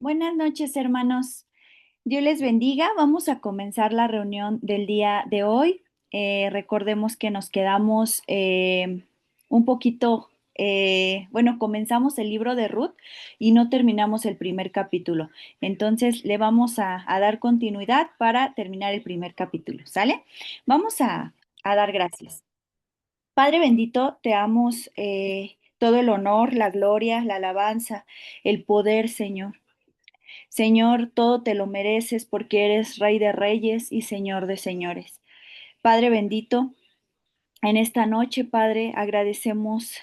Buenas noches, hermanos. Dios les bendiga. Vamos a comenzar la reunión del día de hoy. Recordemos que nos quedamos un poquito, bueno, comenzamos el libro de Ruth y no terminamos el primer capítulo. Entonces le vamos a dar continuidad para terminar el primer capítulo. ¿Sale? Vamos a dar gracias. Padre bendito, te damos todo el honor, la gloria, la alabanza, el poder, Señor. Señor, todo te lo mereces porque eres Rey de Reyes y Señor de Señores. Padre bendito, en esta noche, Padre, agradecemos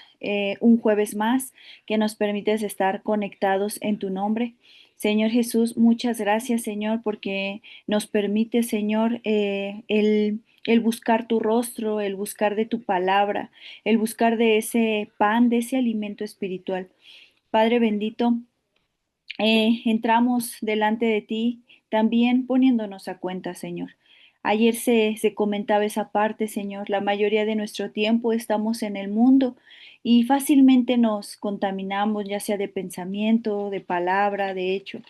un jueves más que nos permites estar conectados en tu nombre. Señor Jesús, muchas gracias, Señor, porque nos permite, Señor, el buscar tu rostro, el buscar de tu palabra, el buscar de ese pan, de ese alimento espiritual. Padre bendito, entramos delante de ti también poniéndonos a cuenta, Señor. Ayer se comentaba esa parte, Señor. La mayoría de nuestro tiempo estamos en el mundo y fácilmente nos contaminamos, ya sea de pensamiento, de palabra, de hecho.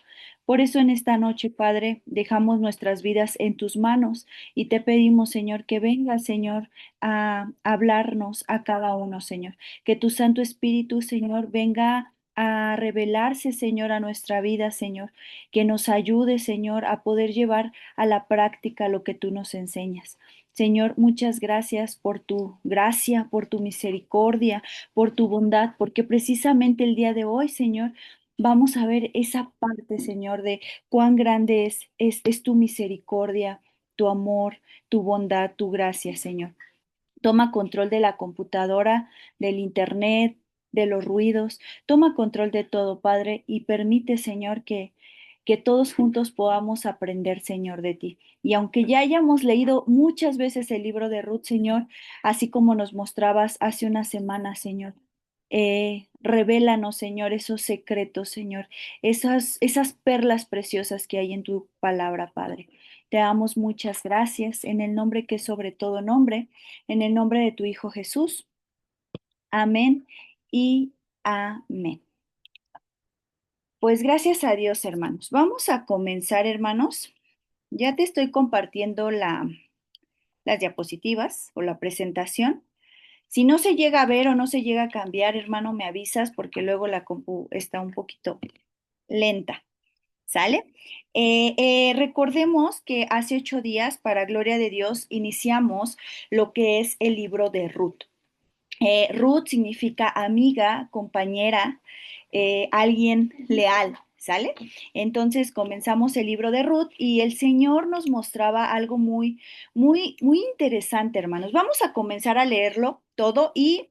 Por eso en esta noche, Padre, dejamos nuestras vidas en tus manos y te pedimos, Señor, que venga, Señor, a hablarnos a cada uno, Señor. Que tu Santo Espíritu, Señor, venga a revelarse, Señor, a nuestra vida, Señor, que nos ayude, Señor, a poder llevar a la práctica lo que tú nos enseñas. Señor, muchas gracias por tu gracia, por tu misericordia, por tu bondad, porque precisamente el día de hoy, Señor, vamos a ver esa parte, Señor, de cuán grande es tu misericordia, tu amor, tu bondad, tu gracia, Señor. Toma control de la computadora, del internet, de los ruidos. Toma control de todo, Padre, y permite, Señor, que todos juntos podamos aprender, Señor, de ti. Y aunque ya hayamos leído muchas veces el libro de Ruth, Señor, así como nos mostrabas hace una semana, Señor, revélanos, Señor, esos secretos, Señor, esas perlas preciosas que hay en tu palabra, Padre. Te damos muchas gracias en el nombre que es sobre todo nombre, en el nombre de tu Hijo Jesús. Amén y amén. Pues gracias a Dios, hermanos. Vamos a comenzar, hermanos. Ya te estoy compartiendo las diapositivas o la presentación. Si no se llega a ver o no se llega a cambiar, hermano, me avisas porque luego la compu está un poquito lenta. ¿Sale? Recordemos que hace 8 días, para gloria de Dios, iniciamos lo que es el libro de Ruth. Ruth significa amiga, compañera, alguien leal, ¿sale? Entonces comenzamos el libro de Ruth y el Señor nos mostraba algo muy, muy, muy interesante, hermanos. Vamos a comenzar a leerlo todo y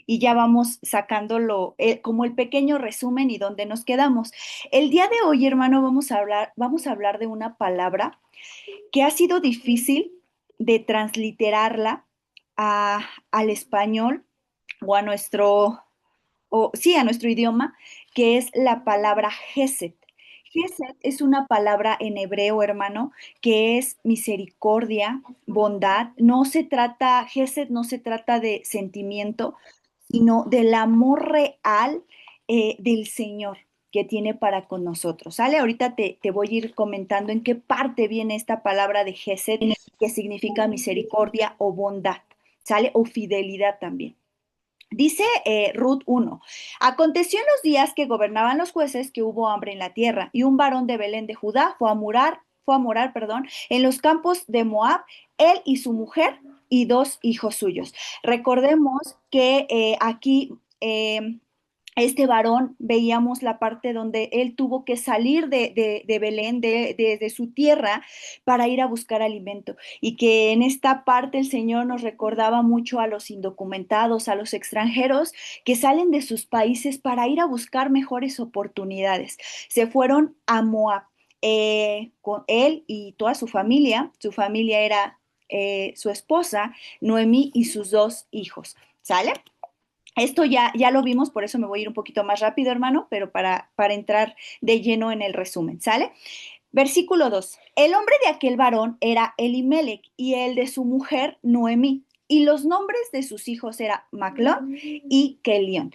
ya vamos sacándolo como el pequeño resumen y donde nos quedamos. El día de hoy, hermano, vamos a hablar de una palabra que ha sido difícil de transliterarla al español o a a nuestro idioma, que es la palabra Gesed. Gesed es una palabra en hebreo, hermano, que es misericordia, bondad. Gesed no se trata de sentimiento, sino del amor real del Señor que tiene para con nosotros. ¿Sale? Ahorita te voy a ir comentando en qué parte viene esta palabra de Gesed, que significa misericordia o bondad, ¿sale? O fidelidad también. Dice Ruth 1, aconteció en los días que gobernaban los jueces que hubo hambre en la tierra, y un varón de Belén de Judá fue a morar, perdón, en los campos de Moab, él y su mujer y 2 hijos suyos. Recordemos que aquí este varón, veíamos la parte donde él tuvo que salir de Belén, de su tierra, para ir a buscar alimento. Y que en esta parte el Señor nos recordaba mucho a los indocumentados, a los extranjeros que salen de sus países para ir a buscar mejores oportunidades. Se fueron a Moab. Con él y toda su familia era su esposa, Noemí y sus 2 hijos. ¿Sale? Esto ya lo vimos, por eso me voy a ir un poquito más rápido, hermano, pero para entrar de lleno en el resumen, ¿sale? Versículo 2. El hombre de aquel varón era Elimelech y el de su mujer Noemí. Y los nombres de sus hijos eran Maclón y Kelión,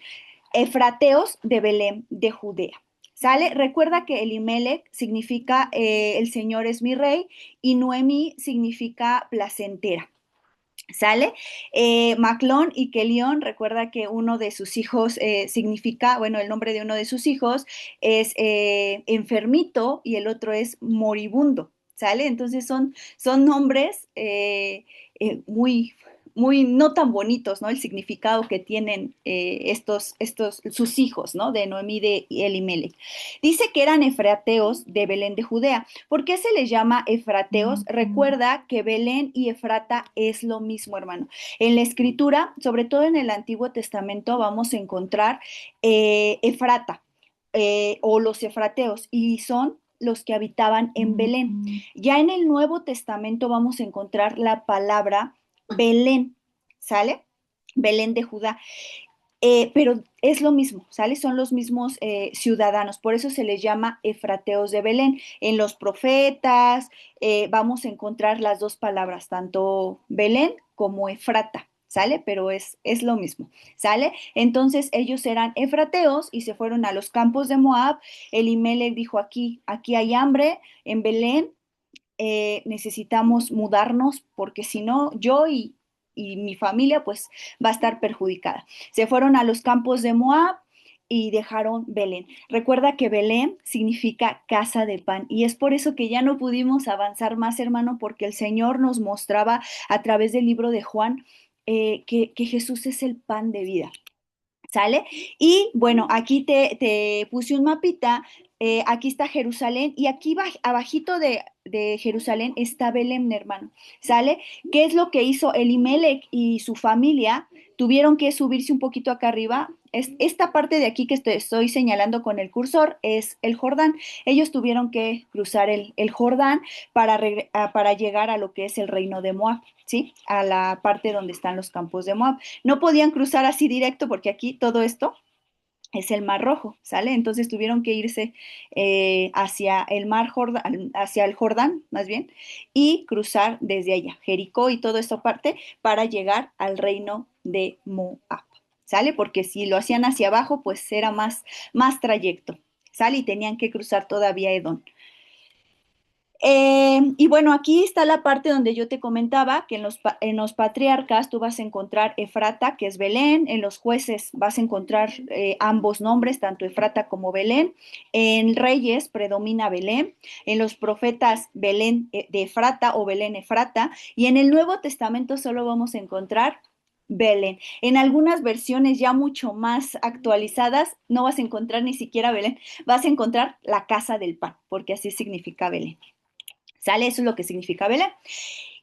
efrateos de Belén de Judea. ¿Sale? Recuerda que Elimelech significa el Señor es mi rey y Noemí significa placentera. ¿Sale? Maclón y Kelión, recuerda que uno de sus hijos significa, bueno, el nombre de uno de sus hijos es enfermito y el otro es moribundo, ¿sale? Entonces son nombres muy, muy no tan bonitos, ¿no? El significado que tienen sus hijos, ¿no? De Noemí y Elimelech. Dice que eran efrateos de Belén de Judea. ¿Por qué se les llama efrateos? Recuerda que Belén y Efrata es lo mismo, hermano. En la escritura, sobre todo en el Antiguo Testamento, vamos a encontrar Efrata o los efrateos y son los que habitaban en Belén. Ya en el Nuevo Testamento vamos a encontrar la palabra Belén, ¿sale? Belén de Judá. Pero es lo mismo, ¿sale? Son los mismos ciudadanos, por eso se les llama efrateos de Belén. En los profetas vamos a encontrar las dos palabras, tanto Belén como Efrata, ¿sale? Pero es lo mismo, ¿sale? Entonces ellos eran efrateos y se fueron a los campos de Moab. Elimelech dijo, aquí hay hambre en Belén, necesitamos mudarnos porque si no, y mi familia pues va a estar perjudicada. Se fueron a los campos de Moab y dejaron Belén. Recuerda que Belén significa casa de pan y es por eso que ya no pudimos avanzar más, hermano, porque el Señor nos mostraba a través del libro de Juan que Jesús es el pan de vida. ¿Sale? Y bueno, aquí te puse un mapita, aquí está Jerusalén y aquí abajito de Jerusalén está Belén, hermano, ¿sale? ¿Qué es lo que hizo Elimelech y su familia? Tuvieron que subirse un poquito acá arriba. Esta parte de aquí que estoy señalando con el cursor es el Jordán. Ellos tuvieron que cruzar el Jordán para llegar a lo que es el reino de Moab, ¿sí? A la parte donde están los campos de Moab. No podían cruzar así directo porque aquí todo esto es el Mar Rojo, ¿sale? Entonces tuvieron que irse hacia el Mar Jordán, hacia el Jordán, más bien, y cruzar desde allá, Jericó y toda esta parte, para llegar al reino de Moab, ¿sale? Porque si lo hacían hacia abajo, pues era más trayecto, ¿sale? Y tenían que cruzar todavía Edom. Y bueno, aquí está la parte donde yo te comentaba que en los patriarcas tú vas a encontrar Efrata, que es Belén, en los jueces vas a encontrar ambos nombres, tanto Efrata como Belén, en reyes predomina Belén, en los profetas Belén de Efrata o Belén Efrata, y en el Nuevo Testamento solo vamos a encontrar Belén. En algunas versiones ya mucho más actualizadas no vas a encontrar ni siquiera Belén, vas a encontrar la casa del pan, porque así significa Belén. ¿Sale? Eso es lo que significa Belén.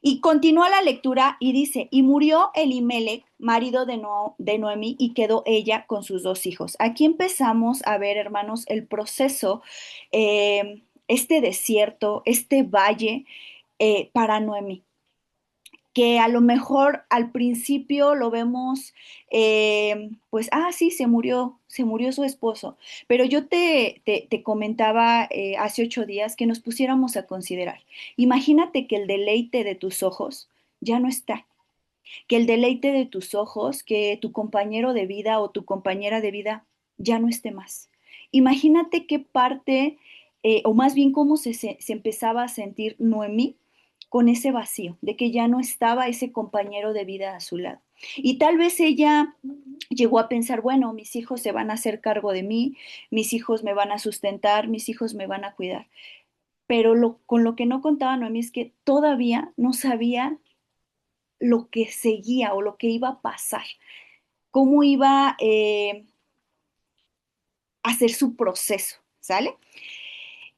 Y continúa la lectura y dice, y murió Elimelech, marido de Noemí, y quedó ella con sus dos hijos. Aquí empezamos a ver, hermanos, el proceso, este desierto, este valle para Noemí, que a lo mejor al principio lo vemos, pues, sí, se murió su esposo, pero yo te comentaba hace 8 días que nos pusiéramos a considerar. Imagínate que el deleite de tus ojos ya no está, que el deleite de tus ojos, que tu compañero de vida o tu compañera de vida ya no esté más. Imagínate qué parte, o más bien cómo se empezaba a sentir Noemí con ese vacío, de que ya no estaba ese compañero de vida a su lado. Y tal vez ella llegó a pensar, bueno, mis hijos se van a hacer cargo de mí, mis hijos me van a sustentar, mis hijos me van a cuidar. Pero con lo que no contaba Noemí es que todavía no sabía lo que seguía o lo que iba a pasar, cómo iba a hacer su proceso, ¿sale?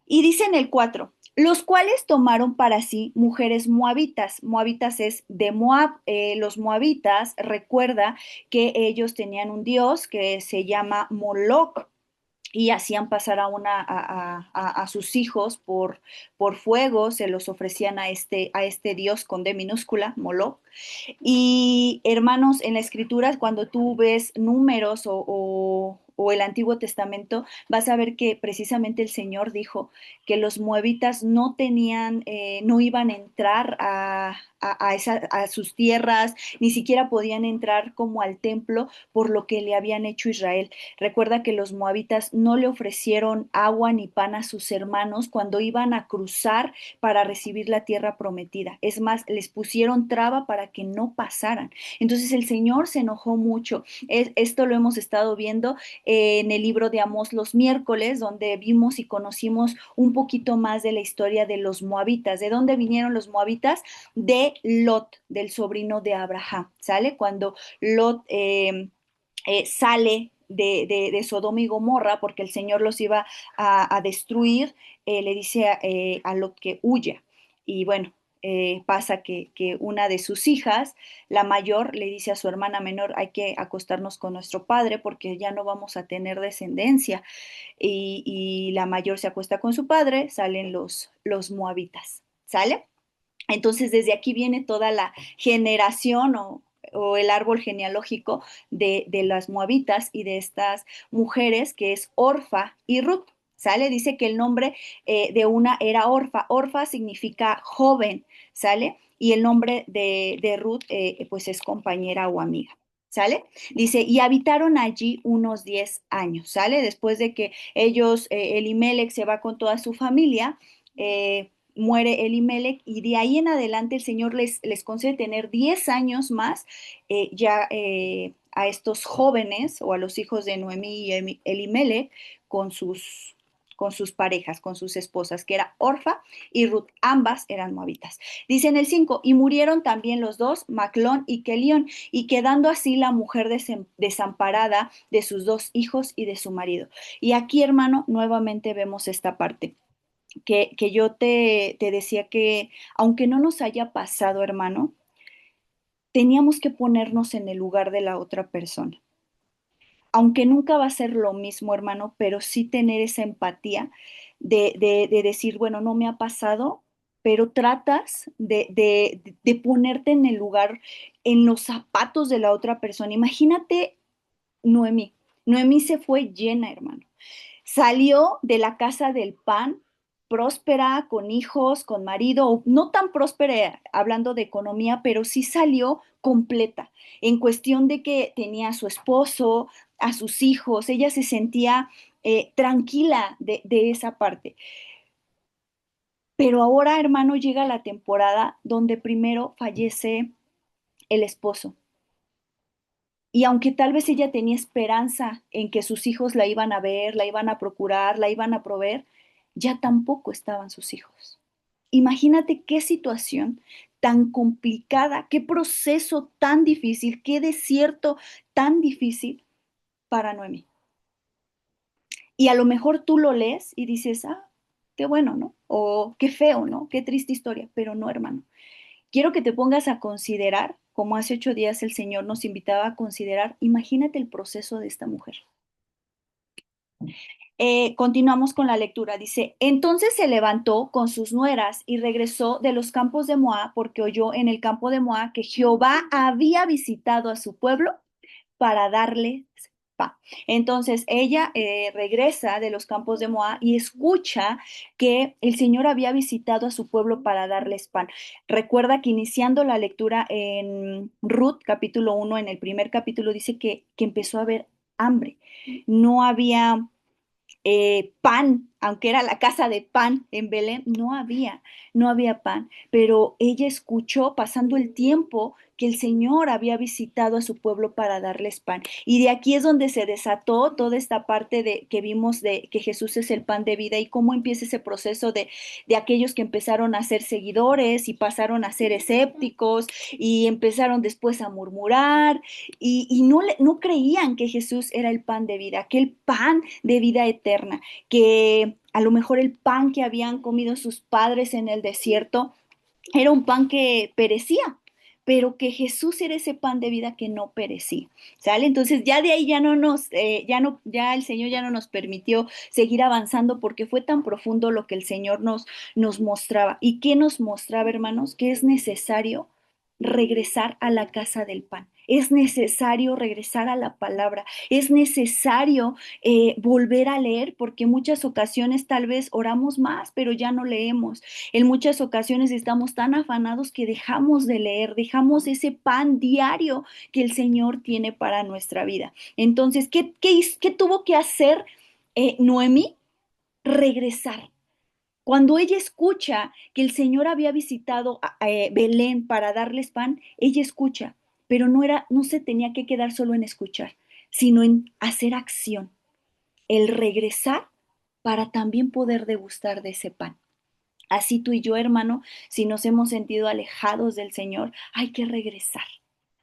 Y dice en el 4, los cuales tomaron para sí mujeres moabitas. Moabitas es de Moab. Los moabitas, recuerda que ellos tenían un dios que se llama Moloch y hacían pasar a sus hijos por fuego, se los ofrecían a este dios con D minúscula, Moloch. Y hermanos, en la escritura, cuando tú ves números o el Antiguo Testamento, vas a ver que precisamente el Señor dijo que los moabitas no tenían, no iban a entrar a sus tierras, ni siquiera podían entrar como al templo por lo que le habían hecho Israel. Recuerda que los moabitas no le ofrecieron agua ni pan a sus hermanos cuando iban a cruzar para recibir la tierra prometida. Es más, les pusieron traba para que no pasaran. Entonces el Señor se enojó mucho. Esto lo hemos estado viendo en el libro de Amós los miércoles, donde vimos y conocimos un poquito más de la historia de los moabitas. ¿De dónde vinieron los moabitas? De Lot, del sobrino de Abraham, ¿sale? Cuando Lot sale de Sodoma y Gomorra porque el Señor los iba a destruir, le dice a Lot que huya. Y bueno, pasa que una de sus hijas, la mayor, le dice a su hermana menor, hay que acostarnos con nuestro padre porque ya no vamos a tener descendencia. Y la mayor se acuesta con su padre, salen los moabitas, ¿sale? Entonces, desde aquí viene toda la generación o el árbol genealógico de las moabitas y de estas mujeres, que es Orfa y Ruth. ¿Sale? Dice que el nombre de una era Orfa. Orfa significa joven, ¿sale? Y el nombre de Ruth, pues es compañera o amiga. ¿Sale? Dice, y habitaron allí unos 10 años, ¿sale? Después de que ellos, Elimelech se va con toda su familia, muere Elimelech y de ahí en adelante el Señor les concede tener 10 años más a estos jóvenes o a los hijos de Noemí y Elimelech con con sus parejas, con sus esposas, que era Orfa y Ruth, ambas eran moabitas. Dice en el 5, y murieron también los dos, Maclón y Kelión, y quedando así la mujer desamparada de sus dos hijos y de su marido. Y aquí, hermano, nuevamente vemos esta parte que yo te decía que aunque no nos haya pasado, hermano, teníamos que ponernos en el lugar de la otra persona. Aunque nunca va a ser lo mismo, hermano, pero sí tener esa empatía de decir, bueno, no me ha pasado, pero tratas de ponerte en el lugar, en los zapatos de la otra persona. Imagínate Noemí. Noemí se fue llena, hermano. Salió de la casa del pan, próspera, con hijos, con marido, no tan próspera hablando de economía, pero sí salió completa, en cuestión de que tenía a su esposo, a sus hijos, ella se sentía tranquila de esa parte. Pero ahora, hermano, llega la temporada donde primero fallece el esposo. Y aunque tal vez ella tenía esperanza en que sus hijos la iban a ver, la iban a procurar, la iban a proveer, ya tampoco estaban sus hijos. Imagínate qué situación tan complicada, qué proceso tan difícil, qué desierto tan difícil para Noemí. Y a lo mejor tú lo lees y dices, ah, qué bueno, ¿no? O qué feo, ¿no? Qué triste historia, pero no, hermano. Quiero que te pongas a considerar, como hace 8 días el Señor nos invitaba a considerar, imagínate el proceso de esta mujer. Continuamos con la lectura. Dice, entonces se levantó con sus nueras y regresó de los campos de Moab porque oyó en el campo de Moab que Jehová había visitado a su pueblo para darles pan. Entonces ella regresa de los campos de Moab y escucha que el Señor había visitado a su pueblo para darles pan. Recuerda que iniciando la lectura en Ruth, capítulo 1, en el primer capítulo dice que empezó a haber hambre. No había pan, aunque era la casa de pan en Belén, no había pan, pero ella escuchó pasando el tiempo que el Señor había visitado a su pueblo para darles pan. Y de aquí es donde se desató toda esta parte de que vimos de que Jesús es el pan de vida y cómo empieza ese proceso de aquellos que empezaron a ser seguidores y pasaron a ser escépticos y empezaron después a murmurar y no creían que Jesús era el pan de vida, aquel pan de vida eterna, que a lo mejor el pan que habían comido sus padres en el desierto era un pan que perecía, pero que Jesús era ese pan de vida que no perecía, ¿sale? Entonces ya de ahí ya no ya el Señor ya no nos permitió seguir avanzando porque fue tan profundo lo que el Señor nos mostraba. ¿Y qué nos mostraba, hermanos? Que es necesario regresar a la casa del pan. Es necesario regresar a la palabra, es necesario volver a leer, porque en muchas ocasiones tal vez oramos más, pero ya no leemos. En muchas ocasiones estamos tan afanados que dejamos de leer, dejamos ese pan diario que el Señor tiene para nuestra vida. Entonces, ¿qué tuvo que hacer Noemí? Regresar. Cuando ella escucha que el Señor había visitado Belén para darles pan, ella escucha, pero no se tenía que quedar solo en escuchar, sino en hacer acción, el regresar para también poder degustar de ese pan. Así tú y yo, hermano, si nos hemos sentido alejados del Señor, hay que regresar.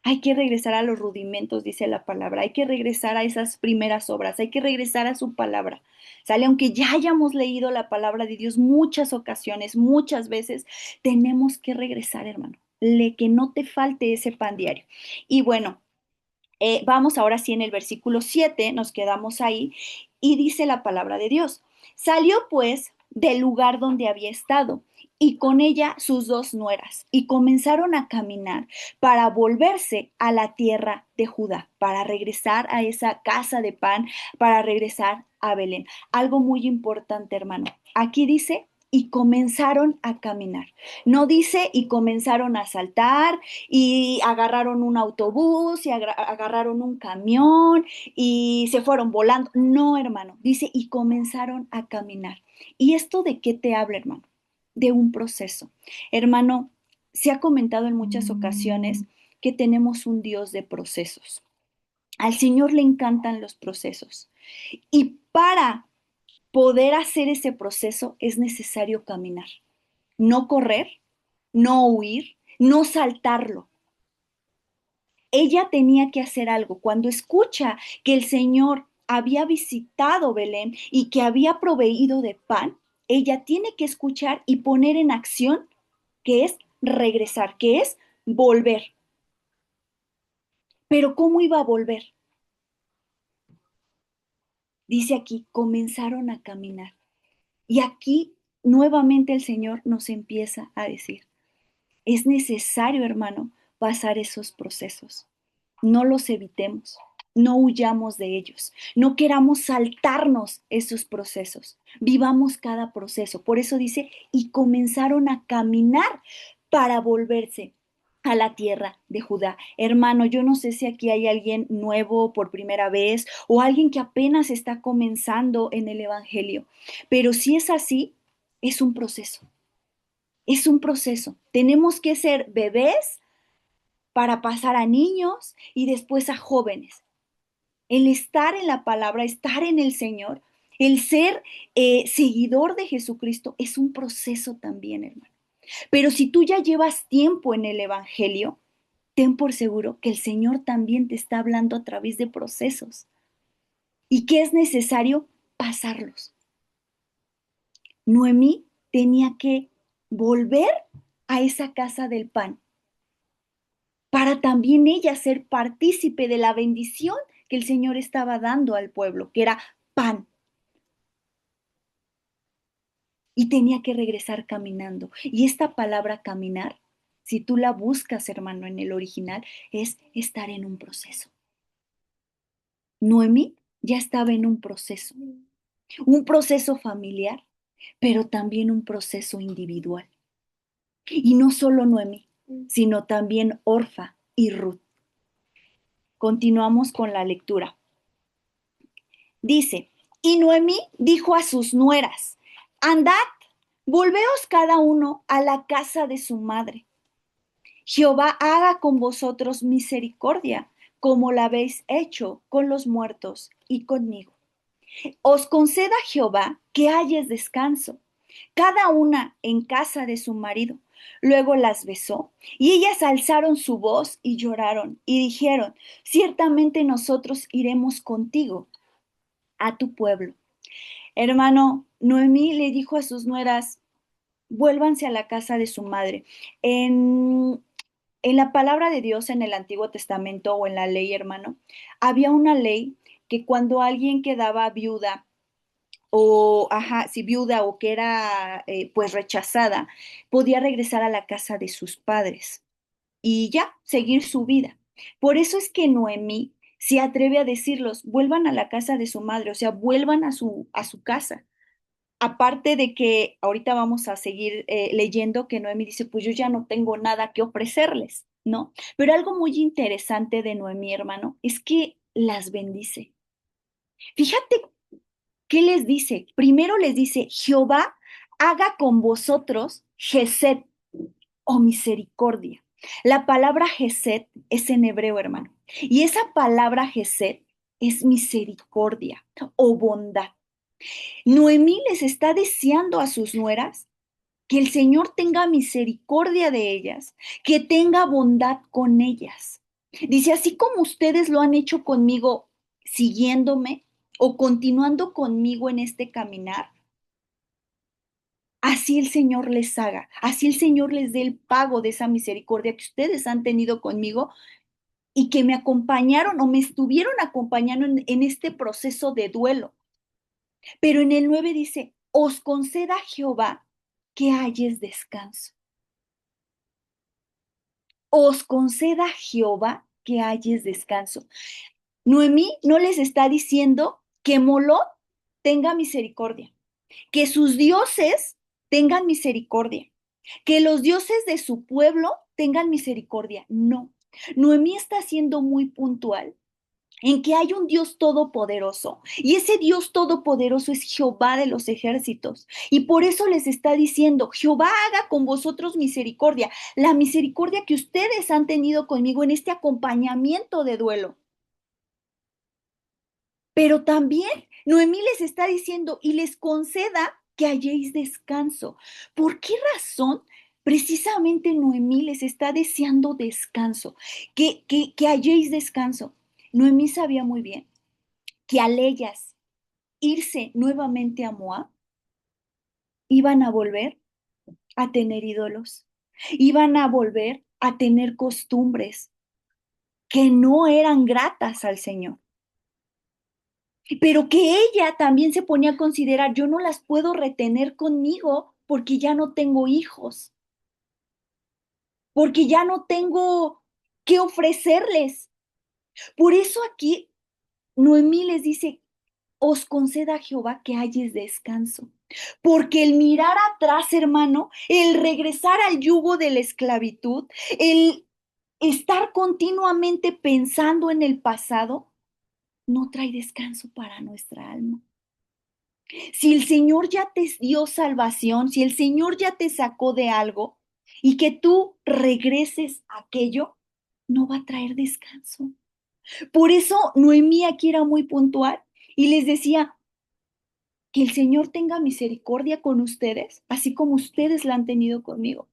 Hay que regresar a los rudimentos, dice la palabra. Hay que regresar a esas primeras obras. Hay que regresar a su palabra. Sale, aunque ya hayamos leído la palabra de Dios muchas ocasiones, muchas veces, tenemos que regresar, hermano. Que no te falte ese pan diario. Y bueno, vamos ahora sí en el versículo 7, nos quedamos ahí, y dice la palabra de Dios. Salió pues del lugar donde había estado y con ella sus dos nueras y comenzaron a caminar para volverse a la tierra de Judá, para regresar a esa casa de pan, para regresar a Belén. Algo muy importante, hermano. Aquí dice y comenzaron a caminar. No dice y comenzaron a saltar y agarraron un autobús y agarraron un camión y se fueron volando. No, hermano, dice y comenzaron a caminar. ¿Y esto de qué te habla, hermano? De un proceso. Hermano, se ha comentado en muchas ocasiones que tenemos un Dios de procesos. Al Señor le encantan los procesos. Y para poder hacer ese proceso es necesario caminar. No correr, no huir, no saltarlo. Ella tenía que hacer algo. Cuando escucha que el Señor había visitado Belén y que había proveído de pan, ella tiene que escuchar y poner en acción, que es regresar, que es volver. Pero ¿cómo iba a volver? Dice aquí, comenzaron a caminar. Y aquí nuevamente el Señor nos empieza a decir, es necesario, hermano, pasar esos procesos. No los evitemos, no huyamos de ellos, no queramos saltarnos esos procesos, vivamos cada proceso. Por eso dice, y comenzaron a caminar para volverse a la tierra de Judá. Hermano, yo no sé si aquí hay alguien nuevo por primera vez o alguien que apenas está comenzando en el Evangelio, pero si es así, es un proceso, es un proceso. Tenemos que ser bebés para pasar a niños y después a jóvenes. El estar en la palabra, estar en el Señor, el ser seguidor de Jesucristo es un proceso también, hermano. Pero si tú ya llevas tiempo en el Evangelio, ten por seguro que el Señor también te está hablando a través de procesos y que es necesario pasarlos. Noemí tenía que volver a esa casa del pan para también ella ser partícipe de la bendición que el Señor estaba dando al pueblo, que era pan. Y tenía que regresar caminando. Y esta palabra caminar, si tú la buscas, hermano, en el original, es estar en un proceso. Noemí ya estaba en un proceso familiar, pero también un proceso individual. Y no solo Noemí, sino también Orfa y Ruth. Continuamos con la lectura. Dice, y Noemí dijo a sus nueras, andad, volveos cada uno a la casa de su madre. Jehová haga con vosotros misericordia, como la habéis hecho con los muertos y conmigo. Os conceda Jehová que halles descanso, cada una en casa de su marido. Luego las besó, y ellas alzaron su voz y lloraron, y dijeron, ciertamente nosotros iremos contigo a tu pueblo. Hermano, Noemí le dijo a sus nueras, vuélvanse a la casa de su madre. En la palabra de Dios en el Antiguo Testamento o en la ley, hermano, había una ley que cuando alguien quedaba viuda o, ajá, si viuda o que era pues rechazada, podía regresar a la casa de sus padres y ya, seguir su vida. Por eso es que Noemí se atreve a decirlos, vuelvan a la casa de su madre, o sea, vuelvan a su casa. Aparte de que ahorita vamos a seguir leyendo que Noemí dice, pues yo ya no tengo nada que ofrecerles, ¿no? Pero algo muy interesante de Noemí, hermano, es que las bendice. Fíjate qué les dice. Primero les dice, Jehová haga con vosotros gesed o misericordia. La palabra gesed es en hebreo, hermano. Y esa palabra gesed es misericordia o bondad. Noemí les está deseando a sus nueras que el Señor tenga misericordia de ellas, que tenga bondad con ellas. Dice, así como ustedes lo han hecho conmigo, siguiéndome o continuando conmigo en este caminar, así el Señor les haga, así el Señor les dé el pago de esa misericordia que ustedes han tenido conmigo y que me acompañaron o me estuvieron acompañando en este proceso de duelo. Pero en el 9 dice, os conceda Jehová que halles descanso. Os conceda Jehová que halles descanso. Noemí no les está diciendo que Molot tenga misericordia, que sus dioses tengan misericordia, que los dioses de su pueblo tengan misericordia. No. Noemí está siendo muy puntual en que hay un Dios todopoderoso y ese Dios todopoderoso es Jehová de los ejércitos. Y por eso les está diciendo, Jehová haga con vosotros misericordia, la misericordia que ustedes han tenido conmigo en este acompañamiento de duelo. Pero también Noemí les está diciendo y les conceda que halléis descanso. ¿Por qué razón? Precisamente Noemí les está deseando descanso, que halléis descanso. Noemí sabía muy bien que al ellas irse nuevamente a Moab, iban a volver a tener ídolos, iban a volver a tener costumbres que no eran gratas al Señor, pero que ella también se ponía a considerar, yo no las puedo retener conmigo porque ya no tengo hijos, porque ya no tengo que ofrecerles. Por eso aquí Noemí les dice, os conceda Jehová que halles descanso. Porque el mirar atrás, hermano, el regresar al yugo de la esclavitud, el estar continuamente pensando en el pasado, no trae descanso para nuestra alma. Si el Señor ya te dio salvación, si el Señor ya te sacó de algo y que tú regreses a aquello, no va a traer descanso. Por eso Noemí aquí era muy puntual y les decía, que el Señor tenga misericordia con ustedes, así como ustedes la han tenido conmigo,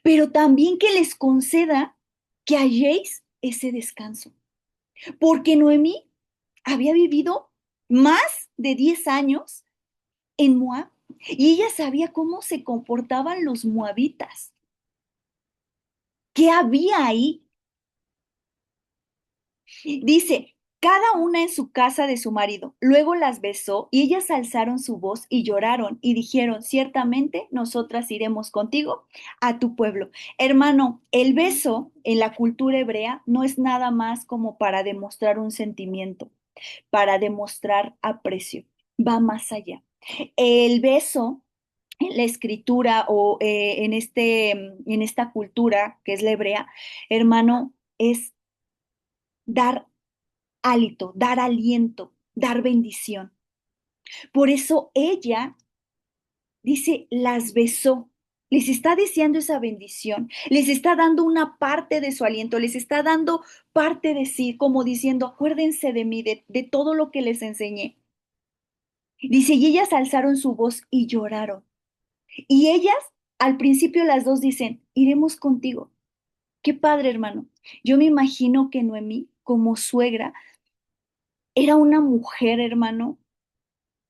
pero también que les conceda que halléis ese descanso, porque Noemí había vivido más de 10 años en Moab y ella sabía cómo se comportaban los moabitas, qué había ahí. Dice, cada una en su casa de su marido. Luego las besó y ellas alzaron su voz y lloraron y dijeron, ciertamente nosotras iremos contigo a tu pueblo. Hermano, el beso en la cultura hebrea no es nada más como para demostrar un sentimiento, para demostrar aprecio. Va más allá. El beso en la escritura o en esta cultura que es la hebrea, hermano, es dar hálito, dar aliento, dar bendición. Por eso ella dice, las besó, les está deseando esa bendición, les está dando una parte de su aliento, les está dando parte de sí, como diciendo, acuérdense de mí, de todo lo que les enseñé. Dice, y ellas alzaron su voz y lloraron. Y ellas, al principio las dos dicen, iremos contigo. Qué padre, hermano. Yo me imagino que Noemí, como suegra, era una mujer, hermano,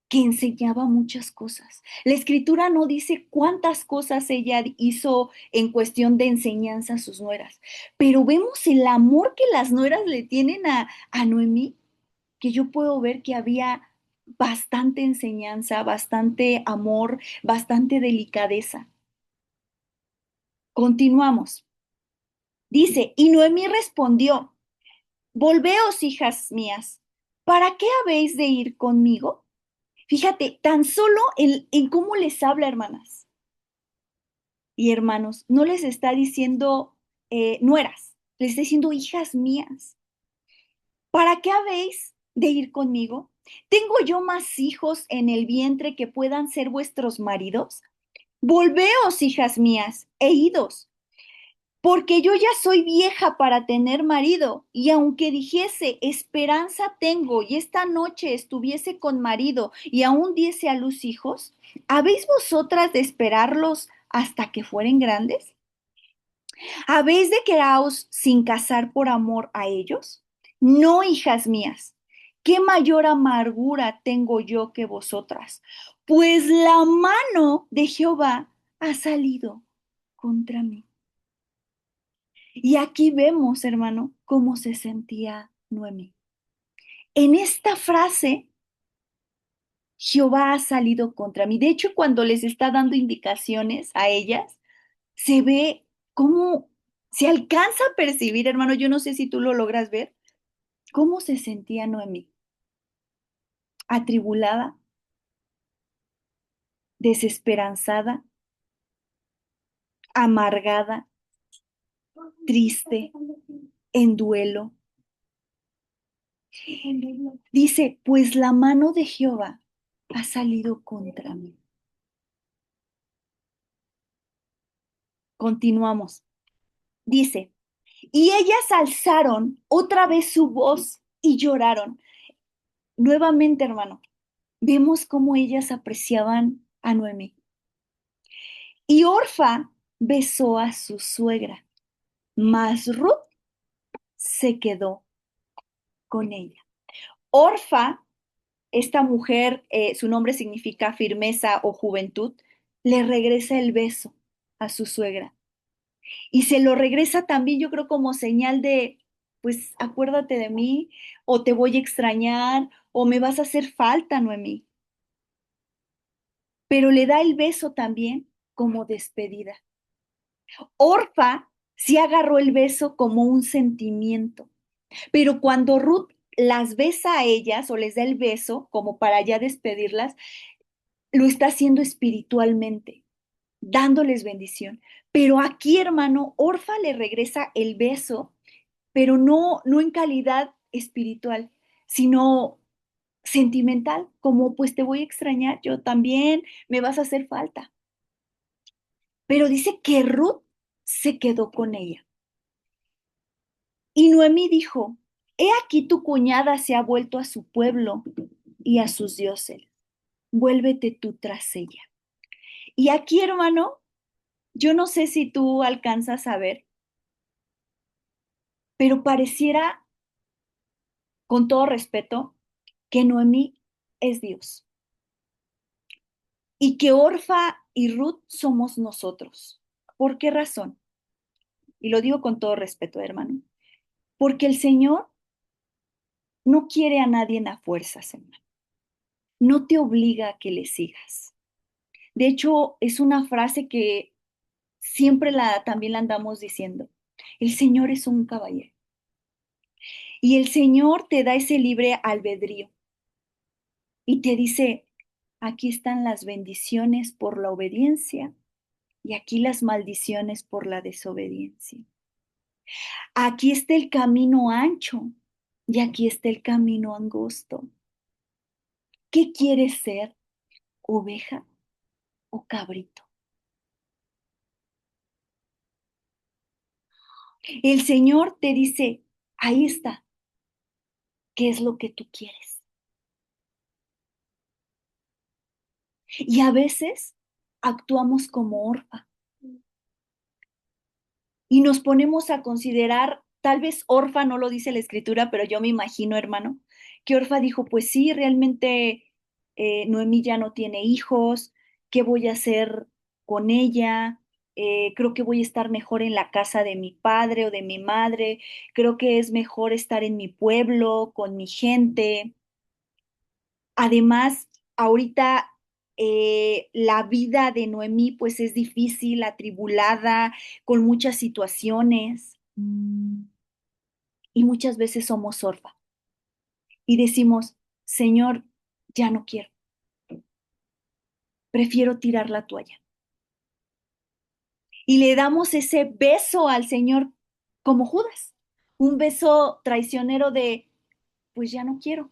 que enseñaba muchas cosas. La escritura no dice cuántas cosas ella hizo en cuestión de enseñanza a sus nueras, pero vemos el amor que las nueras le tienen a Noemí, que yo puedo ver que había bastante enseñanza, bastante amor, bastante delicadeza. Continuamos. Dice, y Noemí respondió, Volveos, hijas mías, ¿para qué habéis de ir conmigo? Fíjate, tan solo en cómo les habla, hermanas y hermanos, no les está diciendo nueras, les está diciendo hijas mías. ¿Para qué habéis de ir conmigo? ¿Tengo yo más hijos en el vientre que puedan ser vuestros maridos? Volveos, hijas mías, e idos, porque yo ya soy vieja para tener marido, y aunque dijese, esperanza tengo, y esta noche estuviese con marido, y aún diese a luz hijos, ¿habéis vosotras de esperarlos hasta que fueren grandes? ¿Habéis de quedaos sin casar por amor a ellos? No, hijas mías, qué mayor amargura tengo yo que vosotras, pues la mano de Jehová ha salido contra mí. Y aquí vemos, hermano, cómo se sentía Noemí. En esta frase, Jehová ha salido contra mí. De hecho, cuando les está dando indicaciones a ellas, se ve cómo se alcanza a percibir, hermano, yo no sé si tú lo logras ver, cómo se sentía Noemí. Atribulada, desesperanzada, amargada, triste, en duelo. Dice, pues la mano de Jehová ha salido contra mí. Continuamos. Dice, y ellas alzaron otra vez su voz y lloraron. Nuevamente, hermano, vemos cómo ellas apreciaban a Noemí. Y Orfa besó a su suegra, mas Ruth se quedó con ella. Orfa, esta mujer, su nombre significa firmeza o juventud, le regresa el beso a su suegra. Y se lo regresa también, yo creo, como señal de, pues acuérdate de mí, o te voy a extrañar, o me vas a hacer falta, Noemí. Pero le da el beso también como despedida. Orfa sí agarró el beso como un sentimiento, pero cuando Ruth las besa a ellas o les da el beso como para ya despedirlas, lo está haciendo espiritualmente, dándoles bendición. Pero aquí, hermano, Orfa le regresa el beso, pero no en calidad espiritual, sino sentimental, como pues te voy a extrañar, yo también, me vas a hacer falta. Pero dice que Ruth se quedó con ella. Y Noemí dijo, he aquí tu cuñada se ha vuelto a su pueblo y a sus dioses. Vuélvete tú tras ella. Y aquí, hermano, yo no sé si tú alcanzas a ver, pero pareciera, con todo respeto, que Noemí es Dios y que Orfa y Ruth somos nosotros. ¿Por qué razón? Y lo digo con todo respeto, hermano. Porque el Señor no quiere a nadie a fuerzas, hermano. No te obliga a que le sigas. De hecho, es una frase que siempre también la andamos diciendo. El Señor es un caballero. Y el Señor te da ese libre albedrío y te dice, aquí están las bendiciones por la obediencia y aquí las maldiciones por la desobediencia. Aquí está el camino ancho y aquí está el camino angosto. ¿Qué quieres ser? ¿Oveja o cabrito? El Señor te dice, ahí está, ¿qué es lo que tú quieres? Y a veces actuamos como Orfa y nos ponemos a considerar, tal vez Orfa no lo dice la escritura, pero yo me imagino, hermano, que Orfa dijo, pues sí, realmente Noemí ya no tiene hijos, ¿qué voy a hacer con ella? Creo que voy a estar mejor en la casa de mi padre o de mi madre, creo que es mejor estar en mi pueblo, con mi gente. Además, ahorita la vida de Noemí pues es difícil, atribulada, con muchas situaciones. Y muchas veces somos Orfa y decimos, Señor, ya no quiero, prefiero tirar la toalla. Y le damos ese beso al Señor como Judas, un beso traicionero de, pues ya no quiero.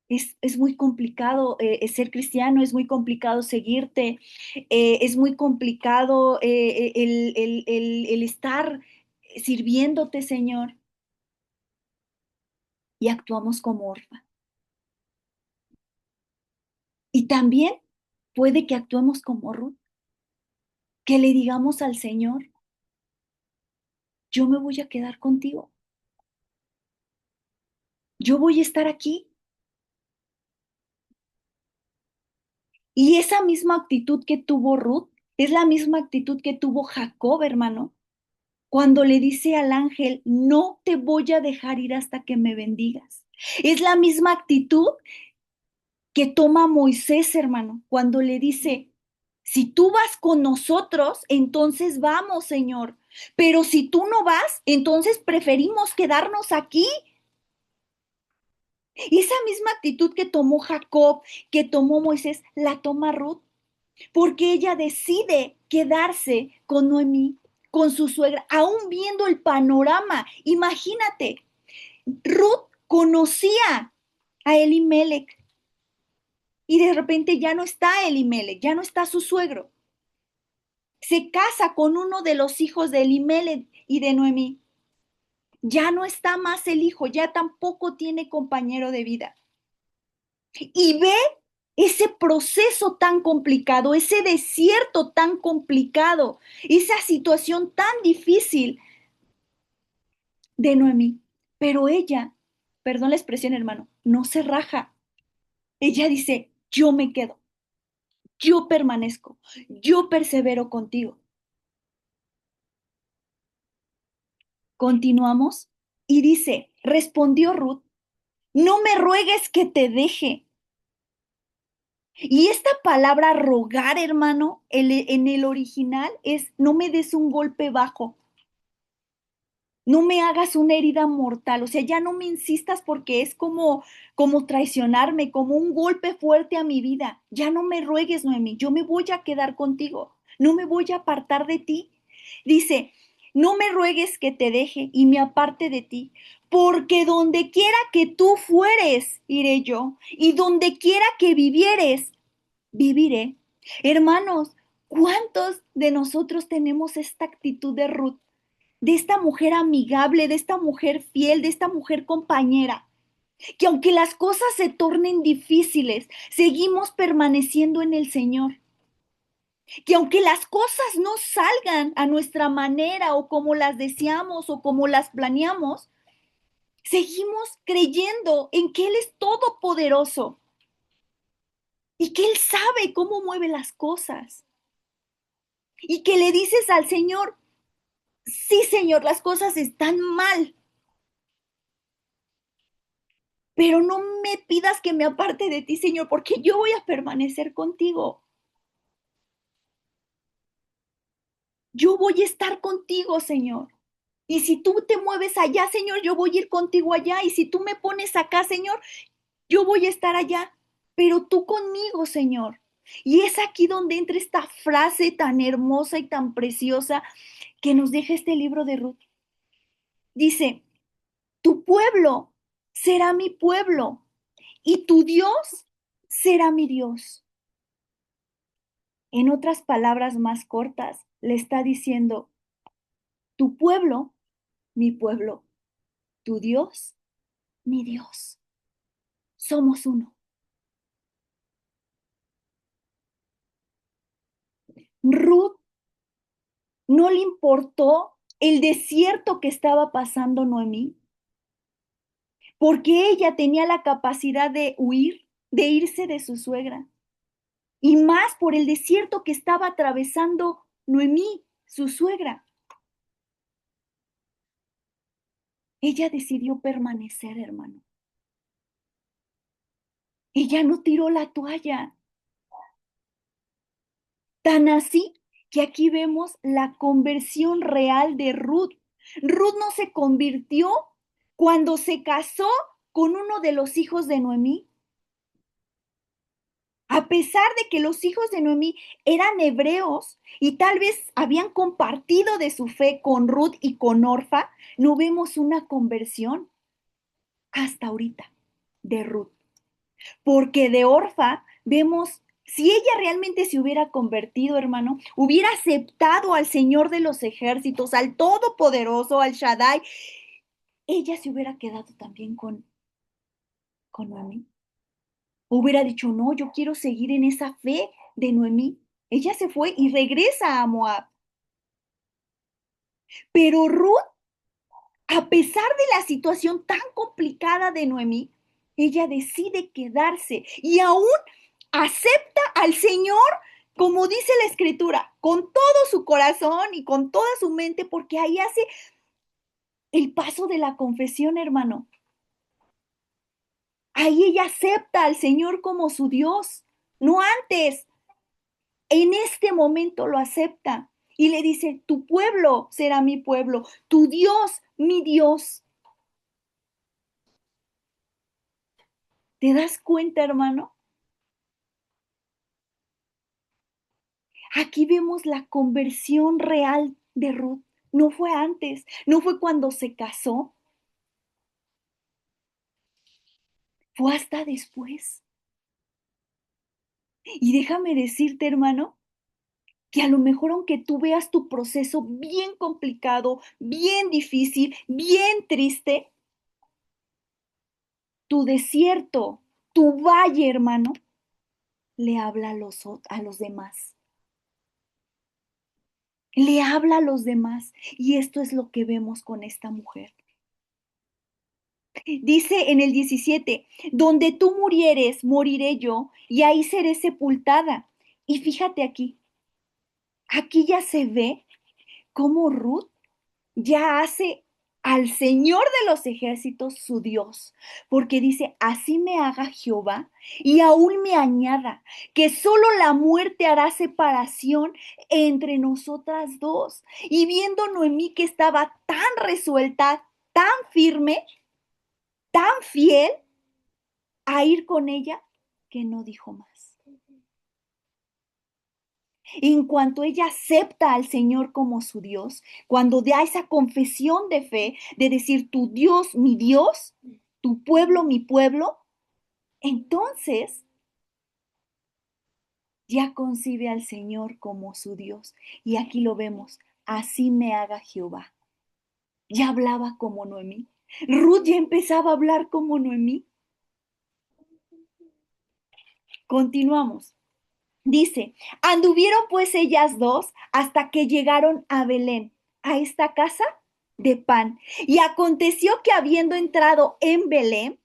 Es muy complicado ser cristiano, es muy complicado seguirte, es muy complicado el estar sirviéndote, Señor, y actuamos como orfa. Y también puede que actuemos como Ruth, que le digamos al Señor, yo me voy a quedar contigo, yo voy a estar aquí. Y esa misma actitud que tuvo Ruth es la misma actitud que tuvo Jacob, hermano, cuando le dice al ángel, no te voy a dejar ir hasta que me bendigas. Es la misma actitud que toma Moisés, hermano, cuando le dice, si tú vas con nosotros, entonces vamos, Señor. Pero si tú no vas, entonces preferimos quedarnos aquí. Y esa misma actitud que tomó Jacob, que tomó Moisés, la toma Ruth, porque ella decide quedarse con Noemí, con su suegra, aún viendo el panorama. Imagínate, Ruth conocía a Elimelech y de repente ya no está Elimelech, ya no está su suegro. Se casa con uno de los hijos de Elimelech y de Noemí. Ya no está más el hijo, ya tampoco tiene compañero de vida. Y ve ese proceso tan complicado, ese desierto tan complicado, esa situación tan difícil de Noemí. Pero ella, perdón la expresión hermano, no se raja. Ella dice, yo me quedo, yo permanezco, yo persevero contigo. Continuamos y dice, respondió Ruth, no me ruegues que te deje. Y esta palabra rogar, hermano, en el original es no me des un golpe bajo, no me hagas una herida mortal, o sea, ya no me insistas porque es como traicionarme, como un golpe fuerte a mi vida. Ya no me ruegues, Noemí, yo me voy a quedar contigo, no me voy a apartar de ti. Dice, no me ruegues que te deje y me aparte de ti, porque donde quiera que tú fueres, iré yo, y donde quiera que vivieres, viviré. Hermanos, ¿cuántos de nosotros tenemos esta actitud de Ruth? De esta mujer amigable, de esta mujer fiel, de esta mujer compañera, que aunque las cosas se tornen difíciles, seguimos permaneciendo en el Señor. Que aunque las cosas no salgan a nuestra manera o como las deseamos o como las planeamos, seguimos creyendo en que Él es todopoderoso y que Él sabe cómo mueve las cosas. Y que le dices al Señor, sí, Señor, las cosas están mal, pero no me pidas que me aparte de ti, Señor, porque yo voy a permanecer contigo. Yo voy a estar contigo, Señor. Y si tú te mueves allá, Señor, yo voy a ir contigo allá. Y si tú me pones acá, Señor, yo voy a estar allá. Pero tú conmigo, Señor. Y es aquí donde entra esta frase tan hermosa y tan preciosa que nos deja este libro de Ruth. Dice, tu pueblo será mi pueblo y tu Dios será mi Dios. En otras palabras más cortas, le está diciendo, tu pueblo, mi pueblo, tu Dios, mi Dios. Somos uno. Ruth no le importó el desierto que estaba pasando Noemí, porque ella tenía la capacidad de huir, de irse de su suegra, y más por el desierto que estaba atravesando Noemí, su suegra. Ella decidió permanecer, hermano. Ella no tiró la toalla. Tan así que aquí vemos la conversión real de Ruth. Ruth no se convirtió cuando se casó con uno de los hijos de Noemí. A pesar de que los hijos de Noemí eran hebreos y tal vez habían compartido de su fe con Ruth y con Orfa, no vemos una conversión hasta ahorita de Ruth. Porque de Orfa vemos, si ella realmente se hubiera convertido, hermano, hubiera aceptado al Señor de los ejércitos, al Todopoderoso, al Shaddai, ella se hubiera quedado también con Noemí. Hubiera dicho, no, yo quiero seguir en esa fe de Noemí. Ella se fue y regresa a Moab. Pero Ruth, a pesar de la situación tan complicada de Noemí, ella decide quedarse y aún acepta al Señor, como dice la Escritura, con todo su corazón y con toda su mente, porque ahí hace el paso de la confesión, hermano. Ahí ella acepta al Señor como su Dios, no antes. En este momento lo acepta y le dice, tu pueblo será mi pueblo, tu Dios mi Dios. ¿Te das cuenta, hermano? Aquí vemos la conversión real de Ruth. No fue antes, no fue cuando se casó, fue hasta después. Y déjame decirte, hermano, que a lo mejor aunque tú veas tu proceso bien complicado, bien difícil, bien triste, tu desierto, tu valle, hermano, le habla a los demás. Le habla a los demás. Y esto es lo que vemos con esta mujer. Dice en el 17, donde tú murieres, moriré yo, y ahí seré sepultada. Y fíjate aquí ya se ve cómo Ruth ya hace al Señor de los ejércitos su Dios, porque dice, así me haga Jehová y aún me añada, que solo la muerte hará separación entre nosotras dos. Y viendo Noemí que estaba tan resuelta, tan firme, tan fiel a ir con ella, que no dijo más. En cuanto ella acepta al Señor como su Dios, cuando da esa confesión de fe, de decir tu Dios, mi Dios, tu pueblo, mi pueblo, entonces ya concibe al Señor como su Dios. Y aquí lo vemos, así me haga Jehová. Ya hablaba como Noemí. Ruth ya empezaba a hablar como Noemí. Continuamos. Dice, anduvieron pues ellas dos hasta que llegaron a Belén, a esta casa de pan. Y aconteció que habiendo entrado en Belén,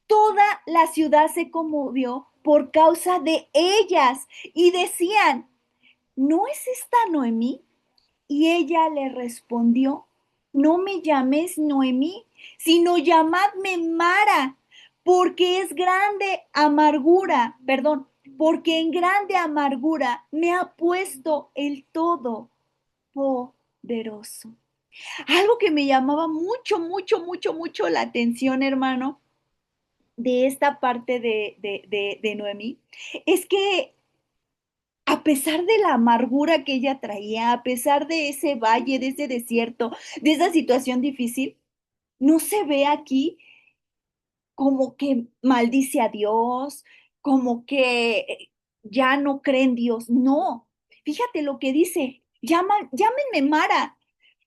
toda la ciudad se conmovió por causa de ellas y decían, ¿no es esta Noemí? Y ella le respondió, no me llaméis Noemí, sino llamadme Mara, porque es grande amargura, perdón, porque en grande amargura me ha puesto el Todopoderoso. Algo que me llamaba mucho, mucho, mucho, mucho la atención, hermano, de esta parte de Noemí, es que a pesar de la amargura que ella traía, a pesar de ese valle, de ese desierto, de esa situación difícil, no se ve aquí como que maldice a Dios, como que ya no cree en Dios. No, fíjate lo que dice, llámenme Mara,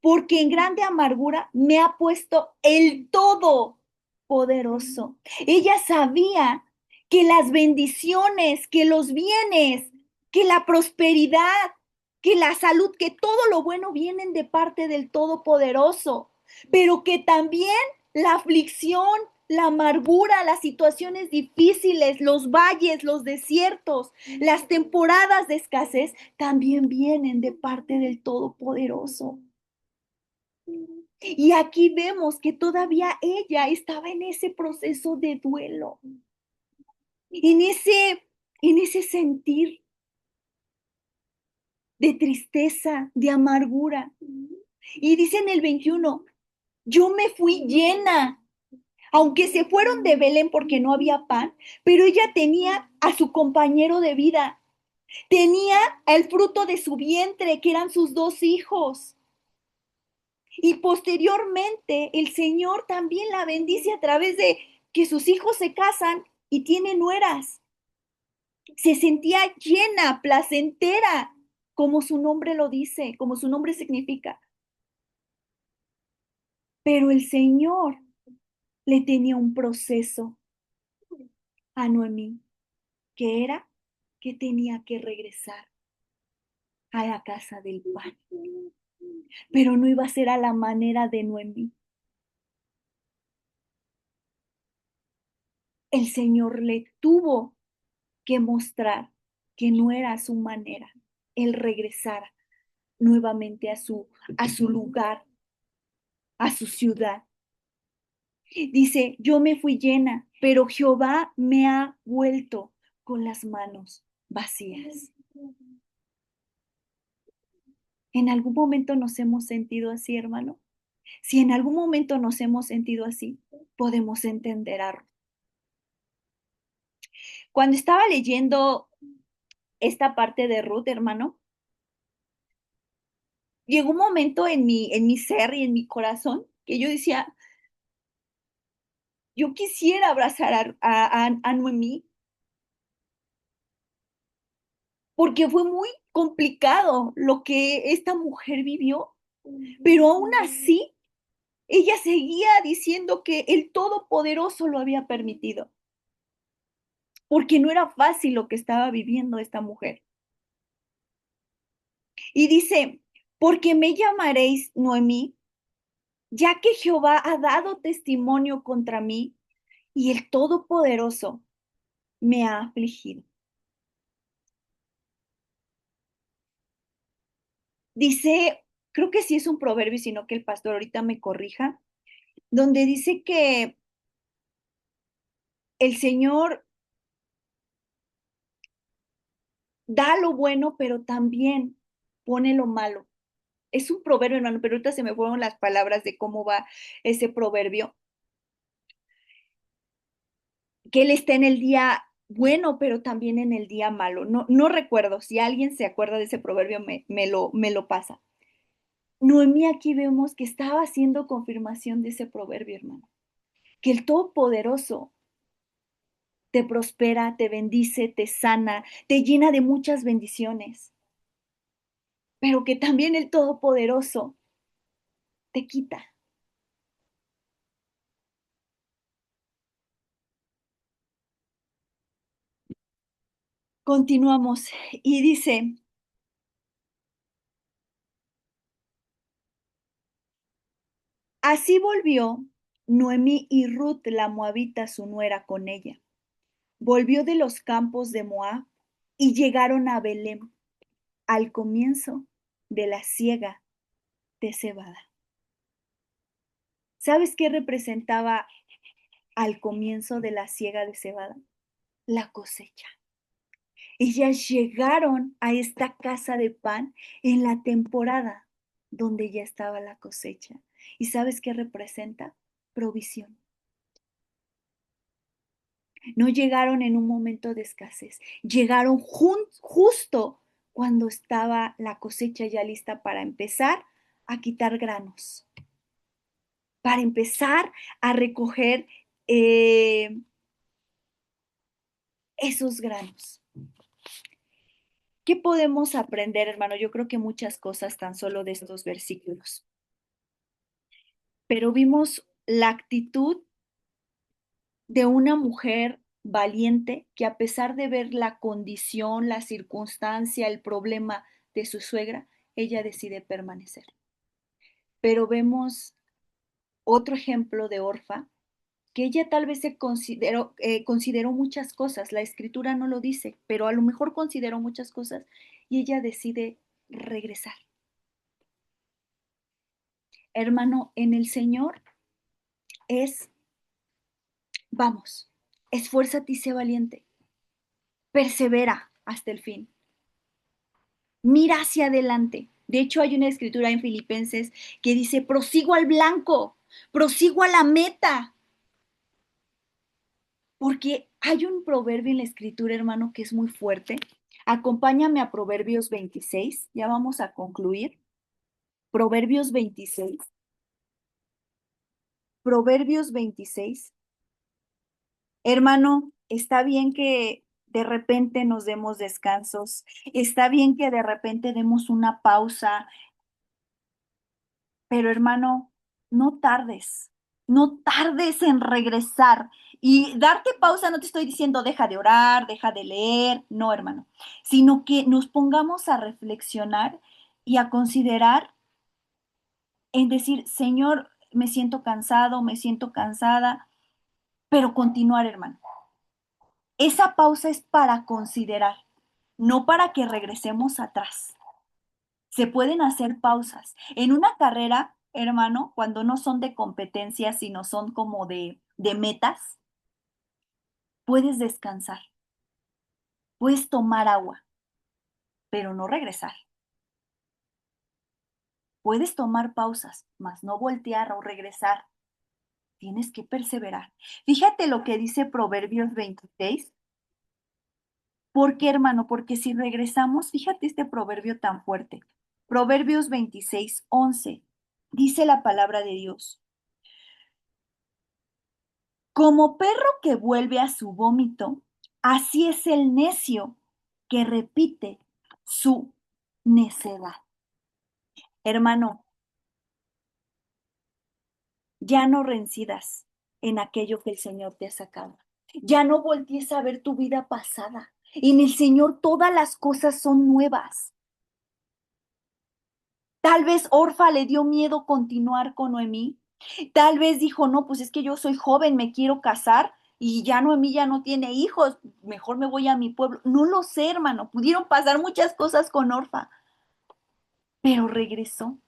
porque en grande amargura me ha puesto el Todopoderoso. Ella sabía que las bendiciones, que los bienes, que la prosperidad, que la salud, que todo lo bueno vienen de parte del Todopoderoso, pero que también la aflicción, la amargura, las situaciones difíciles, los valles, los desiertos, las temporadas de escasez, también vienen de parte del Todopoderoso. Y aquí vemos que todavía ella estaba en ese proceso de duelo, en ese sentir de tristeza, de amargura. Y dice en el 21, yo me fui llena, aunque se fueron de Belén porque no había pan, pero ella tenía a su compañero de vida, tenía el fruto de su vientre, que eran sus 2 hijos. Y posteriormente el Señor también la bendice a través de que sus hijos se casan y tienen nueras. Se sentía llena, placentera, como su nombre lo dice, como su nombre significa. Pero el Señor le tenía un proceso a Noemí, que era que tenía que regresar a la casa del pan. Pero no iba a ser a la manera de Noemí. El Señor le tuvo que mostrar que no era su manera el regresar nuevamente a su lugar, a su ciudad. Dice, yo me fui llena, pero Jehová me ha vuelto con las manos vacías. ¿En algún momento nos hemos sentido así, hermano? Si en algún momento nos hemos sentido así, podemos entender a Ruth. Cuando estaba leyendo esta parte de Ruth, hermano, llegó un momento en mi ser y en mi corazón que yo decía, yo quisiera abrazar a Noemí, porque fue muy complicado lo que esta mujer vivió, pero aún así ella seguía diciendo que el Todopoderoso lo había permitido, porque no era fácil lo que estaba viviendo esta mujer. Y dice, porque me llamaréis Noemí, ya que Jehová ha dado testimonio contra mí y el Todopoderoso me ha afligido. Dice, creo que sí es un proverbio, sino que el pastor ahorita me corrija, donde dice que el Señor da lo bueno, pero también pone lo malo. Es un proverbio, hermano, pero ahorita se me fueron las palabras de cómo va ese proverbio, que Él está en el día bueno, pero también en el día malo. No, no recuerdo, si alguien se acuerda de ese proverbio, me lo pasa. Noemí aquí vemos que estaba haciendo confirmación de ese proverbio, hermano, que el Todopoderoso te prospera, te bendice, te sana, te llena de muchas bendiciones, pero que también el Todopoderoso te quita. Continuamos y dice, así volvió Noemí y Ruth la moabita su nuera con ella. Volvió de los campos de Moab y llegaron a Belén al comienzo de la siega de cebada. ¿Sabes qué representaba al comienzo de la siega de cebada? La cosecha. Ellas llegaron a esta casa de pan en la temporada donde ya estaba la cosecha. ¿Y sabes qué representa? Provisión. No llegaron en un momento de escasez, llegaron justo cuando estaba la cosecha ya lista para empezar a quitar granos, para empezar a recoger eh, esos granos. ¿Qué podemos aprender, hermano? Yo creo que muchas cosas tan solo de estos versículos, pero vimos la actitud de una mujer valiente que a pesar de ver la condición, la circunstancia, el problema de su suegra, ella decide permanecer. Pero vemos otro ejemplo de Orfa, que ella tal vez consideró muchas cosas, la escritura no lo dice, pero a lo mejor consideró muchas cosas y ella decide regresar. Hermano, en el Señor es, vamos, esfuérzate y sé valiente, persevera hasta el fin, mira hacia adelante, De hecho, hay una escritura en Filipenses que dice, prosigo al blanco, prosigo a la meta, porque hay un proverbio en la escritura, hermano, que es muy fuerte. Acompáñame a Proverbios 26, ya vamos a concluir. Proverbios 26, Proverbios 26. Hermano, está bien que de repente nos demos descansos, está bien que de repente demos una pausa, pero hermano, no tardes, no tardes en regresar. Y darte pausa, no te estoy diciendo deja de orar, deja de leer, no, hermano, sino que nos pongamos a reflexionar y a considerar en decir, Señor, me siento cansado, me siento cansada, pero continuar, hermano. Esa pausa es para considerar, no para que regresemos atrás. Se pueden hacer pausas. En una carrera, hermano, cuando no son de competencia, sino son como de metas, puedes descansar, puedes tomar agua, pero no regresar. Puedes tomar pausas, mas no voltear o regresar. Tienes que perseverar. Fíjate lo que dice Proverbios 26. ¿Por qué, hermano? Porque si regresamos, fíjate este proverbio tan fuerte. Proverbios 26:11. Dice la palabra de Dios. Como perro que vuelve a su vómito, así es el necio que repite su necedad. Hermano, ya no reincidas en aquello que el Señor te ha sacado. Ya no voltees a ver tu vida pasada. En el Señor todas las cosas son nuevas. Tal vez Orfa le dio miedo continuar con Noemí. Tal vez dijo, no, pues es que yo soy joven, me quiero casar y ya Noemí ya no tiene hijos, mejor me voy a mi pueblo. No lo sé, hermano, pudieron pasar muchas cosas con Orfa, pero regresó,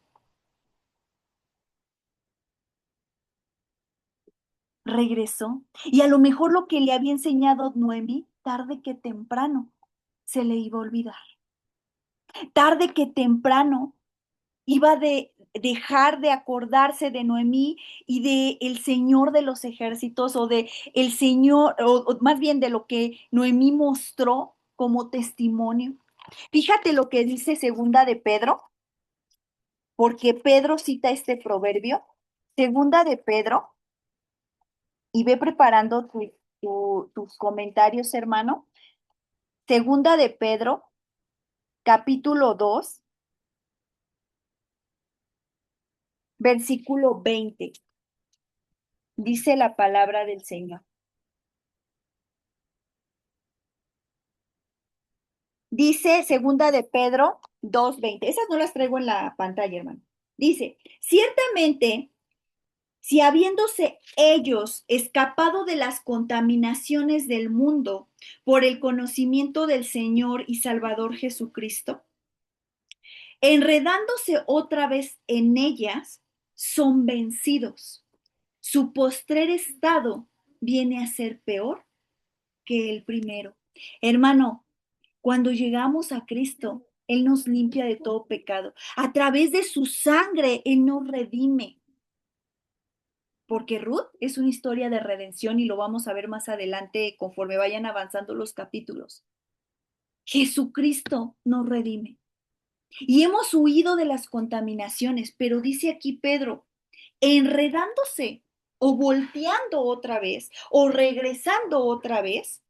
regresó. Y a lo mejor lo que le había enseñado Noemí, tarde que temprano, se le iba a olvidar. Tarde que temprano iba de dejar de acordarse de Noemí y de el Señor de los ejércitos o de el Señor, o más bien de lo que Noemí mostró como testimonio. Fíjate lo que dice segunda de Pedro, porque Pedro cita este proverbio, segunda de Pedro, y ve preparando tus comentarios, hermano. Segunda de Pedro, capítulo 2, versículo 20. Dice la palabra del Señor. Dice segunda de Pedro 2:20. Esas no las traigo en la pantalla, hermano. Dice, ciertamente, si habiéndose ellos escapado de las contaminaciones del mundo por el conocimiento del Señor y Salvador Jesucristo, enredándose otra vez en ellas, son vencidos. Su postrer estado viene a ser peor que el primero. Hermano, cuando llegamos a Cristo, Él nos limpia de todo pecado. A través de su sangre, Él nos redime. Porque Ruth es una historia de redención y lo vamos a ver más adelante conforme vayan avanzando los capítulos. Jesucristo nos redime. Y hemos huido de las contaminaciones, pero dice aquí Pedro, enredándose o volteando otra vez o regresando otra vez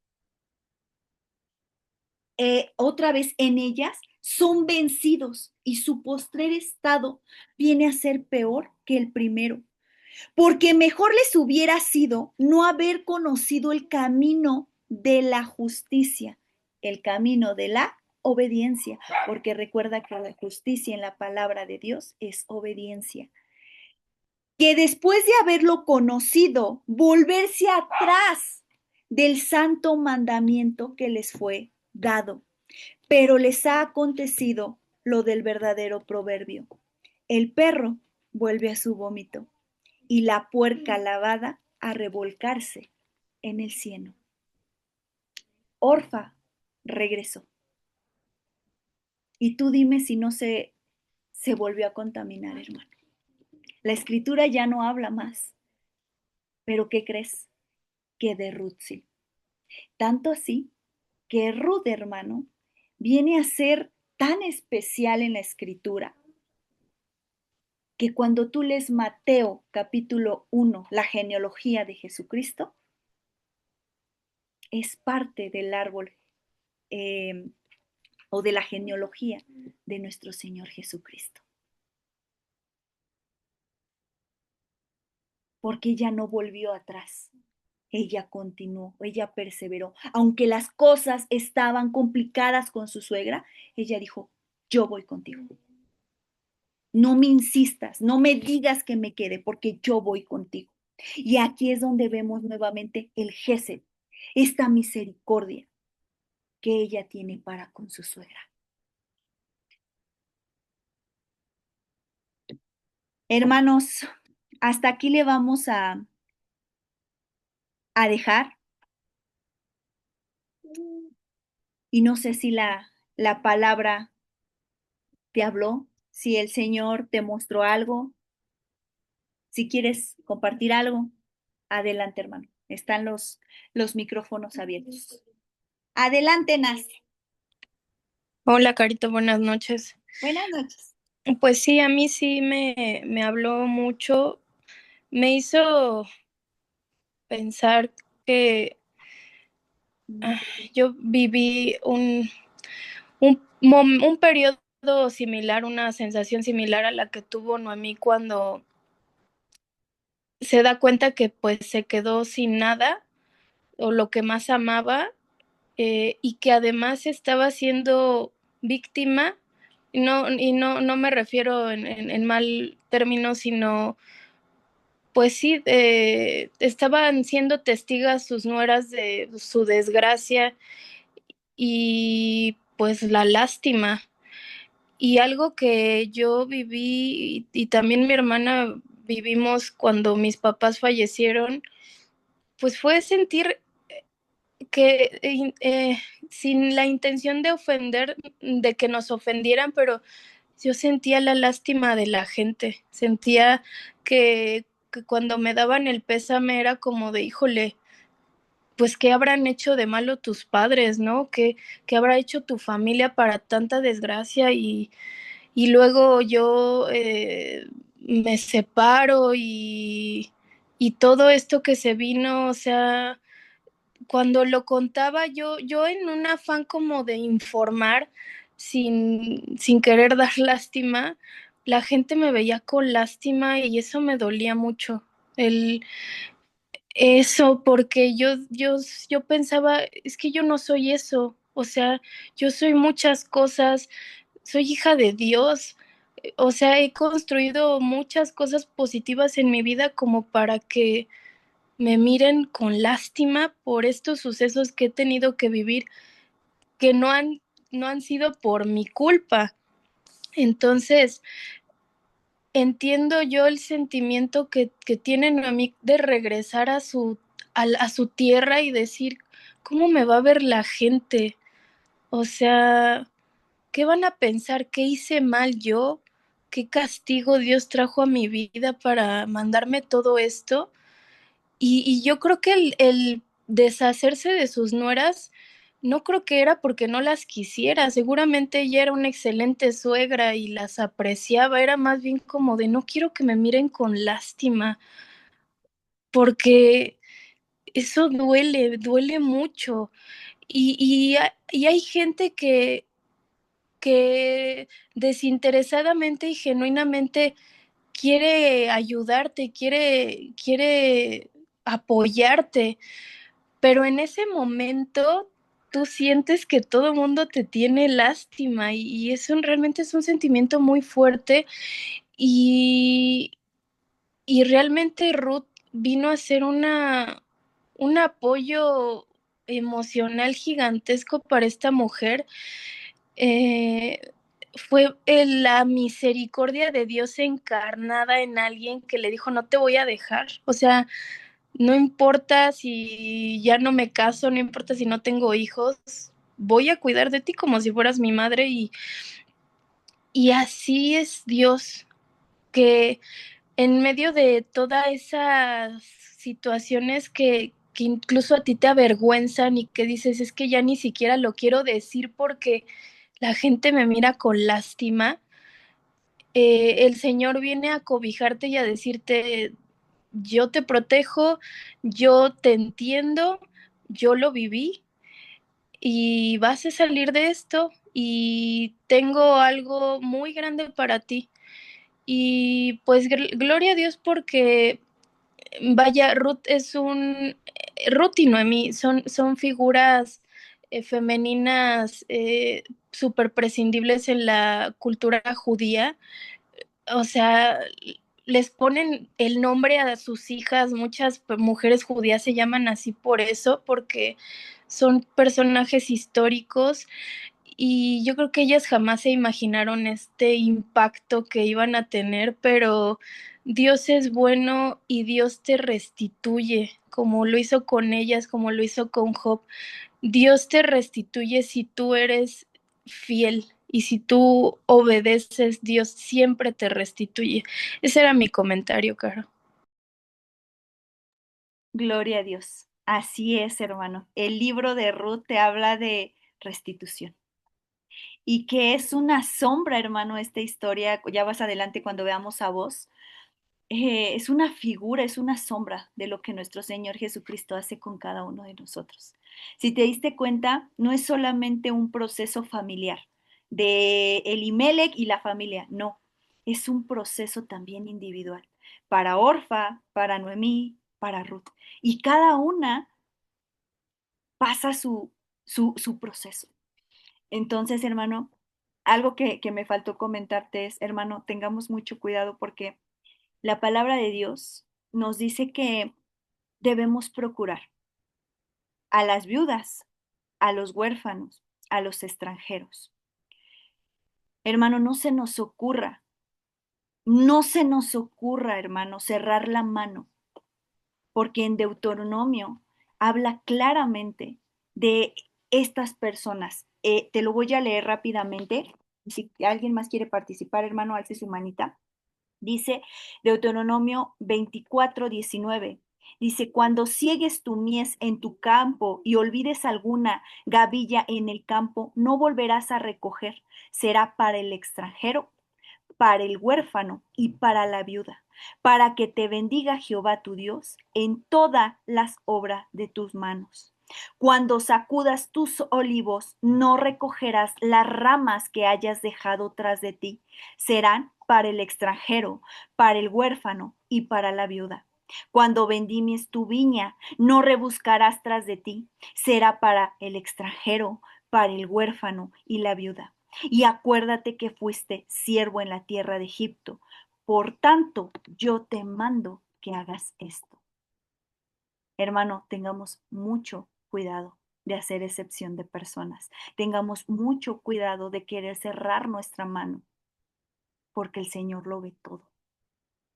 en ellas, son vencidos y su postrer estado viene a ser peor que el primero. Porque mejor les hubiera sido no haber conocido el camino de la justicia, el camino de la obediencia, porque recuerda que la justicia en la palabra de Dios es obediencia. Que después de haberlo conocido, volverse atrás del santo mandamiento que les fue dado. Pero les ha acontecido lo del verdadero proverbio. El perro vuelve a su vómito y la puerca lavada a revolcarse en el cieno. Orfa regresó. Y tú dime si no se se volvió a contaminar, hermano. La escritura ya no habla más. Pero ¿qué crees? Que de Ruth sí. Tanto así que Ruth, hermano, viene a ser tan especial en la escritura que cuando tú lees Mateo capítulo 1, la genealogía de Jesucristo, es parte del árbol eh, o de la genealogía de nuestro Señor Jesucristo. Porque ella no volvió atrás, ella continuó, ella perseveró. Aunque las cosas estaban complicadas con su suegra, ella dijo, yo voy contigo. No me insistas, no me digas que me quede, porque yo voy contigo. Y aquí es donde vemos nuevamente el Gesed, esta misericordia que ella tiene para con su suegra. Hermanos, hasta aquí le vamos a dejar. Y no sé si la palabra te habló, si el Señor te mostró algo, si quieres compartir algo, adelante, hermano. Están los micrófonos abiertos. Adelante, Nas. Hola, Carito, buenas noches. Buenas noches. Pues sí, a mí sí me habló mucho, me hizo pensar que yo viví un periodo similar, una sensación similar a la que tuvo Noemí cuando se da cuenta que pues se quedó sin nada o lo que más amaba, y que además estaba siendo víctima. No me refiero en mal término, sino pues sí, estaban siendo testigos sus nueras de su desgracia y pues la lástima. Y algo que yo viví y también mi hermana vivimos cuando mis papás fallecieron, pues fue sentir que sin la intención de ofender, de que nos ofendieran, pero yo sentía la lástima de la gente, sentía que cuando me daban el pésame era como de, híjole, pues qué habrán hecho de malo tus padres, ¿no? ¿Qué habrá hecho tu familia para tanta desgracia? Y luego yo me separo y todo esto que se vino, o sea, cuando lo contaba yo en un afán como de informar sin querer dar lástima, la gente me veía con lástima y eso me dolía mucho. El, Eso, porque yo pensaba, es que yo no soy eso, o sea, yo soy muchas cosas, soy hija de Dios, o sea, he construido muchas cosas positivas en mi vida como para que me miren con lástima por estos sucesos que he tenido que vivir, que no han sido por mi culpa. Entonces, entiendo yo el sentimiento que tienen a mí de regresar a su tierra y decir, ¿cómo me va a ver la gente? O sea, ¿qué van a pensar? ¿Qué hice mal yo? ¿Qué castigo Dios trajo a mi vida para mandarme todo esto? Y yo creo que el deshacerse de sus nueras, no creo que era porque no las quisiera, seguramente ella era una excelente suegra y las apreciaba, era más bien como de no quiero que me miren con lástima, porque eso duele mucho. Y hay gente que desinteresadamente y genuinamente quiere ayudarte, quiere apoyarte, pero en ese momento tú sientes que todo el mundo te tiene lástima y eso realmente es un sentimiento muy fuerte y, y realmente Ruth vino a ser un apoyo emocional gigantesco para esta mujer. Eh, Fue la misericordia de Dios encarnada en alguien que le dijo, no te voy a dejar. O sea, no importa si ya no me caso, no importa si no tengo hijos, voy a cuidar de ti como si fueras mi madre Y así es Dios, que en medio de todas esas situaciones que incluso a ti te avergüenzan y que dices, es que ya ni siquiera lo quiero decir porque la gente me mira con lástima, el Señor viene a cobijarte y a decirte, yo te protejo, yo te entiendo, yo lo viví y vas a salir de esto y tengo algo muy grande para ti. Y pues gloria a Dios porque vaya, Ruth y Noemí son figuras femeninas súper prescindibles en la cultura judía. O sea, les ponen el nombre a sus hijas, muchas mujeres judías se llaman así por eso, porque son personajes históricos y yo creo que ellas jamás se imaginaron este impacto que iban a tener, pero Dios es bueno y Dios te restituye, como lo hizo con ellas, como lo hizo con Job. Dios te restituye si tú eres fiel y si tú obedeces, Dios siempre te restituye. Ese era mi comentario, Caro. Gloria a Dios. Así es, hermano. El libro de Ruth te habla de restitución y que es una sombra, hermano, esta historia. Ya vas adelante cuando veamos a vos. Es una figura, es una sombra de lo que nuestro Señor Jesucristo hace con cada uno de nosotros. Si te diste cuenta, no es solamente un proceso familiar de Elimelech y la familia, no, es un proceso también individual para Orfa, para Noemí, para Ruth. Y cada una pasa su proceso. Entonces, hermano, algo que me faltó comentarte es, hermano, tengamos mucho cuidado porque la palabra de Dios nos dice que debemos procurar a las viudas, a los huérfanos, a los extranjeros. Hermano, no se nos ocurra, hermano, cerrar la mano, porque en Deuteronomio habla claramente de estas personas. Te lo voy a leer rápidamente. Si alguien más quiere participar, hermano, alce su manita. Dice Deuteronomio 24:19. Dice, cuando ciegues tu mies en tu campo y olvides alguna gavilla en el campo, no volverás a recoger. Será para el extranjero, para el huérfano y para la viuda, para que te bendiga Jehová tu Dios en todas las obras de tus manos. Cuando sacudas tus olivos, no recogerás las ramas que hayas dejado tras de ti. Serán para el extranjero, para el huérfano y para la viuda. Cuando vendimies tu viña, no rebuscarás tras de ti. Será para el extranjero, para el huérfano y la viuda. Y acuérdate que fuiste siervo en la tierra de Egipto. Por tanto, yo te mando que hagas esto. Hermano, tengamos mucho cuidado de hacer excepción de personas. Tengamos mucho cuidado de querer cerrar nuestra mano, porque el Señor lo ve todo.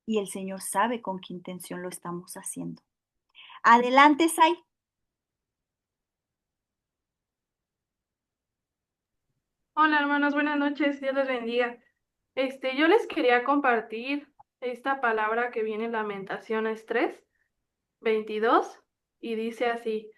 Y el Señor sabe con qué intención lo estamos haciendo. Adelante, Sai. Hola hermanos, buenas noches, Dios les bendiga. Yo les quería compartir esta palabra que viene en Lamentaciones 3:22 y dice así: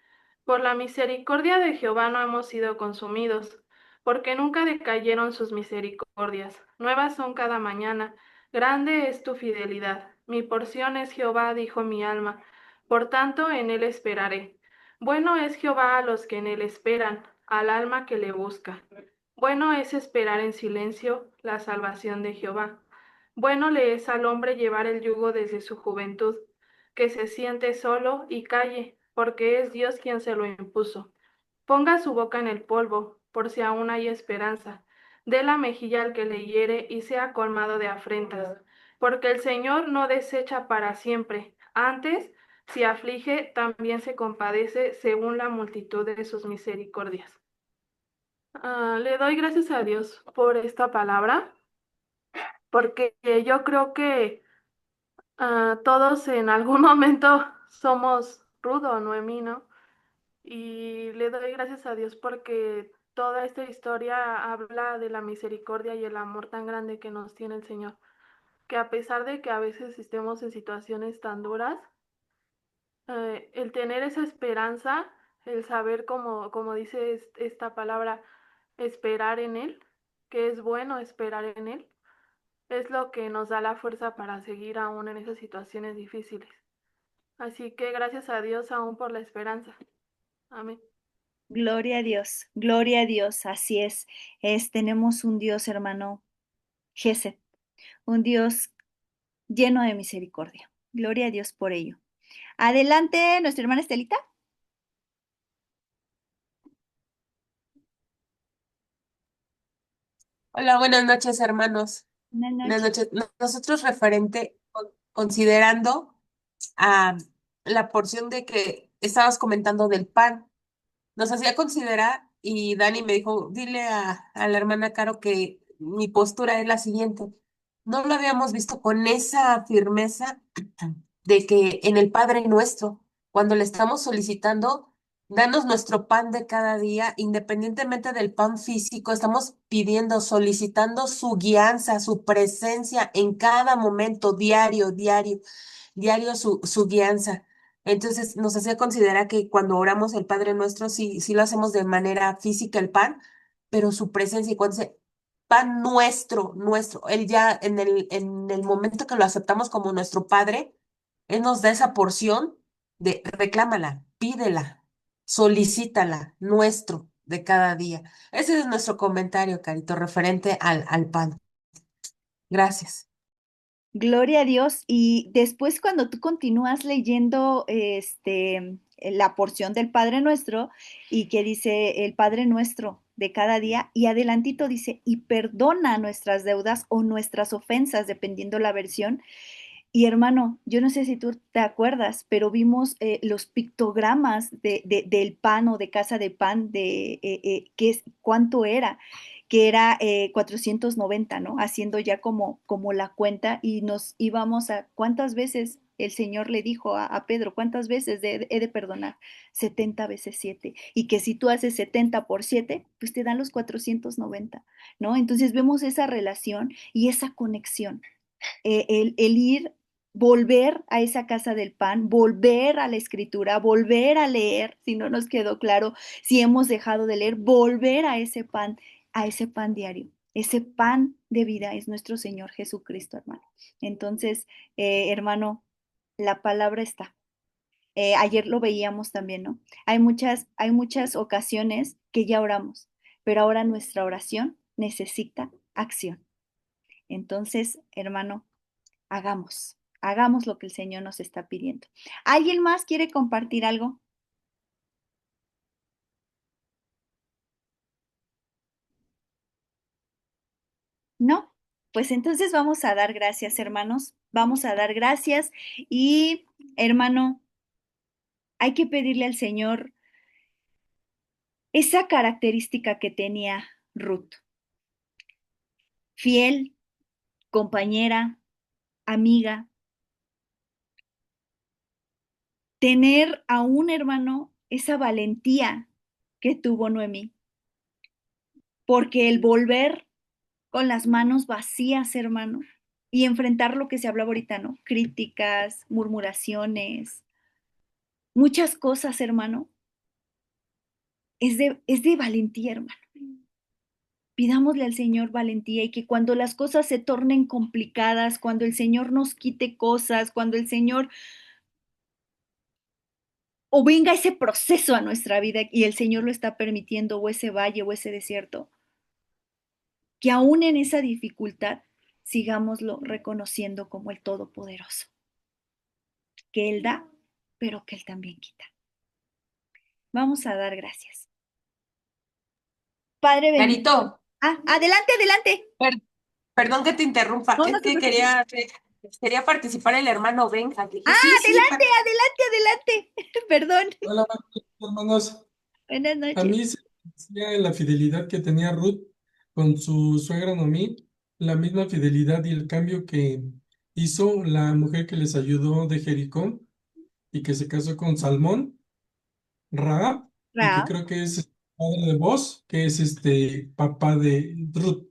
Por la misericordia de Jehová no hemos sido consumidos, porque nunca decayeron sus misericordias. Nuevas son cada mañana, grande es tu fidelidad. Mi porción es Jehová, dijo mi alma, por tanto en él esperaré. Bueno es Jehová a los que en él esperan, al alma que le busca. Bueno es esperar en silencio la salvación de Jehová. Bueno le es al hombre llevar el yugo desde su juventud, que se siente solo y calle, porque es Dios quien se lo impuso. Ponga su boca en el polvo, por si aún hay esperanza. Dé la mejilla al que le hiere y sea colmado de afrentas, porque el Señor no desecha para siempre. Antes, si aflige, también se compadece según la multitud de sus misericordias. Le doy gracias a Dios por esta palabra, porque yo creo que todos en algún momento somos Rudo o Noemí, ¿no? Y le doy gracias a Dios porque toda esta historia habla de la misericordia y el amor tan grande que nos tiene el Señor, que a pesar de que a veces estemos en situaciones tan duras, el tener esa esperanza, el saber, como dice esta palabra, esperar en Él, que es bueno esperar en Él, es lo que nos da la fuerza para seguir aún en esas situaciones difíciles. Así que gracias a Dios aún por la esperanza. Amén. Gloria a Dios, así tenemos un Dios, hermano, Gesed, un Dios lleno de misericordia. Gloria a Dios por ello. Adelante, nuestra hermana Estelita. Hola, buenas noches, hermanos. Buenas Buenas noches. noches. Nosotros considerando a la porción de que estabas comentando del pan, nos hacía considerar y Dani me dijo, dile a la hermana Caro que mi postura es la siguiente. No lo habíamos visto con esa firmeza de que en el Padre Nuestro, cuando le estamos solicitando, danos nuestro pan de cada día, independientemente del pan físico, estamos pidiendo, solicitando su guianza, su presencia en cada momento, diario su guianza. Entonces nos hacía considerar que cuando oramos el Padre Nuestro, sí lo hacemos de manera física el pan, pero su presencia, y cuando dice pan nuestro, Él ya en el momento que lo aceptamos como nuestro Padre, Él nos da esa porción de reclámala, pídela, solicítala, nuestro de cada día. Ese es nuestro comentario, Carito, referente al pan. Gracias. Gloria a Dios. Y después cuando tú continúas leyendo la porción del Padre Nuestro y que dice el Padre Nuestro de cada día y adelantito dice y perdona nuestras deudas o nuestras ofensas, dependiendo la versión. Y hermano, yo no sé si tú te acuerdas, pero vimos los pictogramas del pan o de casa de pan, cuánto era, que era 490, ¿no? Haciendo ya como la cuenta y nos íbamos a cuántas veces el Señor le dijo a Pedro, cuántas veces he de perdonar, 70 veces 7, y que si tú haces 70 por 7, pues te dan los 490, ¿no? Entonces vemos esa relación y esa conexión, el ir, volver a esa casa del pan, volver a la escritura, volver a leer, si no nos quedó claro, si hemos dejado de leer, volver a ese pan diario. Ese pan de vida es nuestro Señor Jesucristo, hermano. Entonces, hermano, la palabra está. Ayer lo veíamos también, ¿no? Hay muchas ocasiones que ya oramos, pero ahora nuestra oración necesita acción. Entonces, hermano, hagamos lo que el Señor nos está pidiendo. ¿Alguien más quiere compartir algo? ¿No? Pues entonces vamos a dar gracias, hermanos. Vamos a dar gracias y, hermano, hay que pedirle al Señor esa característica que tenía Ruth. Fiel, compañera, amiga. Tener a un hermano esa valentía que tuvo Noemí. Porque el volver con las manos vacías, hermano, y enfrentar lo que se hablaba ahorita, ¿no? Críticas, murmuraciones, muchas cosas, hermano, es de valentía, hermano. Pidámosle al Señor valentía y que cuando las cosas se tornen complicadas, cuando el Señor nos quite cosas, cuando el Señor o venga ese proceso a nuestra vida y el Señor lo está permitiendo, o ese valle o ese desierto, que aún en esa dificultad sigámoslo reconociendo como el Todopoderoso, que Él da, pero que Él también quita. Vamos a dar gracias. Padre bendito. Carito, Adelante, adelante. per- perdón que te interrumpa, No, no es te que preocupes. quería participar el hermano Benja. Dije, sí, sí, Adelante, adelante, adelante. Perdón. Hola, hermanos. Buenas A noches. mí se me decía en la fidelidad que tenía Ruth con su suegra Noemí, la misma fidelidad y el cambio que hizo la mujer que les ayudó de Jericó y que se casó con Salmón, Rahab, y que Raab. creo que es padre de vos, que es papá de Ruth.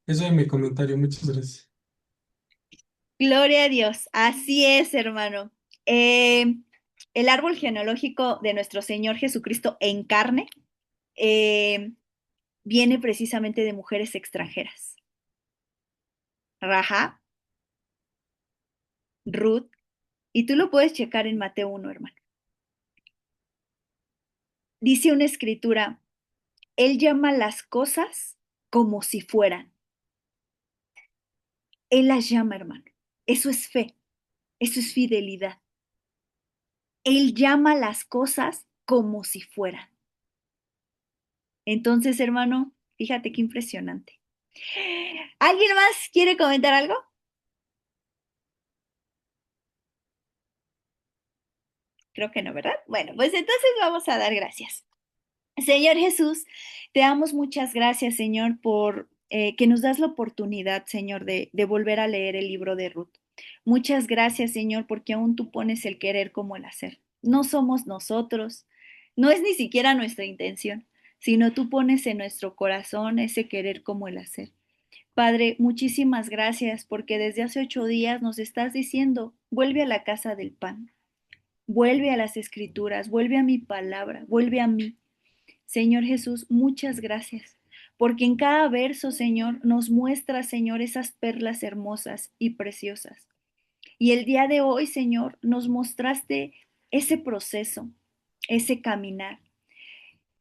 Eso es mi comentario, muchas gracias. Gloria a Dios. Así es, hermano. Eh, el árbol genealógico de nuestro Señor Jesucristo en carne eh, viene precisamente de mujeres extranjeras. Rahab, Ruth, y tú lo puedes checar en Mateo 1, hermano. Dice una escritura, Él llama las cosas como si fueran. Él las llama, hermano. Eso es fe, eso es fidelidad. Él llama las cosas como si fueran. Entonces, hermano, fíjate qué impresionante. ¿Alguien más quiere comentar algo? Creo que no, ¿verdad? Bueno, pues entonces vamos a dar gracias. Señor Jesús, te damos muchas gracias, Señor, por que nos das la oportunidad, Señor, de volver a leer el libro de Ruth. Muchas gracias, Señor, porque aún tú pones el querer como el hacer. No somos nosotros, no es ni siquiera nuestra intención, sino tú pones en nuestro corazón ese querer como el hacer. Padre, muchísimas gracias porque desde hace 8 días nos estás diciendo, vuelve a la casa del pan, vuelve a las escrituras, vuelve a mi palabra, vuelve a mí. Señor Jesús, muchas gracias, porque en cada verso, Señor, nos muestra, Señor, esas perlas hermosas y preciosas. Y el día de hoy, Señor, nos mostraste ese proceso, ese caminar.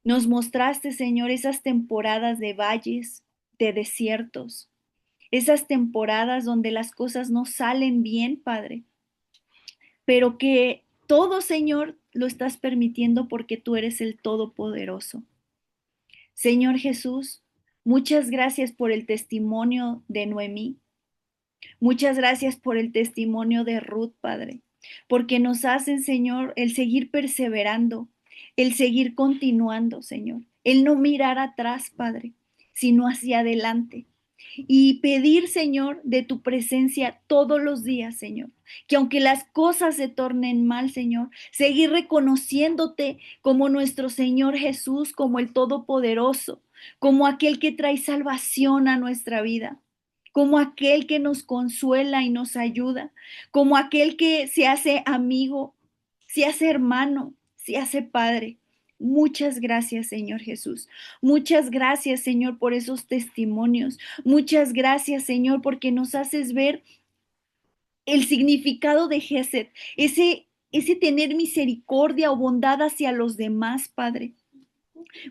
Nos mostraste, Señor, esas temporadas de valles, de desiertos, esas temporadas donde las cosas no salen bien, Padre, pero que todo, Señor, lo estás permitiendo porque tú eres el Todopoderoso. Señor Jesús, muchas gracias por el testimonio de Noemí. Muchas gracias por el testimonio de Ruth, Padre, porque nos hacen, Señor, el seguir perseverando, el seguir continuando, Señor, el no mirar atrás, Padre, sino hacia adelante. Y pedir, Señor, de tu presencia todos los días, Señor. Que aunque las cosas se tornen mal, Señor, seguir reconociéndote como nuestro Señor Jesús, como el Todopoderoso, como aquel que trae salvación a nuestra vida, como aquel que nos consuela y nos ayuda, como aquel que se hace amigo, se hace hermano, se hace padre. Muchas gracias, Señor Jesús. Muchas gracias, Señor, por esos testimonios. Muchas gracias, Señor, porque nos haces ver el significado de Gesed, ese tener misericordia o bondad hacia los demás, Padre.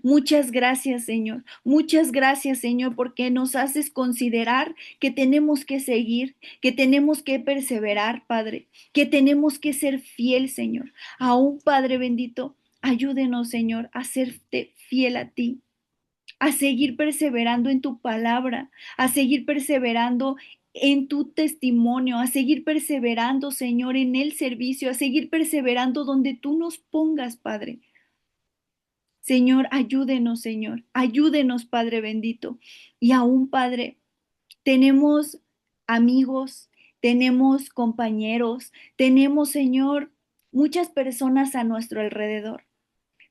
Muchas gracias, Señor. Muchas gracias, Señor, porque nos haces considerar que tenemos que seguir, que tenemos que perseverar, Padre, que tenemos que ser fiel, Señor. Aún, Padre bendito, ayúdenos, Señor, a serte fiel a ti, a seguir perseverando en tu palabra, a seguir perseverando en tu testimonio, a seguir perseverando, Señor, en el servicio, a seguir perseverando donde tú nos pongas, Padre. Señor, ayúdenos, Señor, ayúdenos, Padre bendito. Y aún, Padre, tenemos amigos, tenemos compañeros, tenemos, Señor, muchas personas a nuestro alrededor.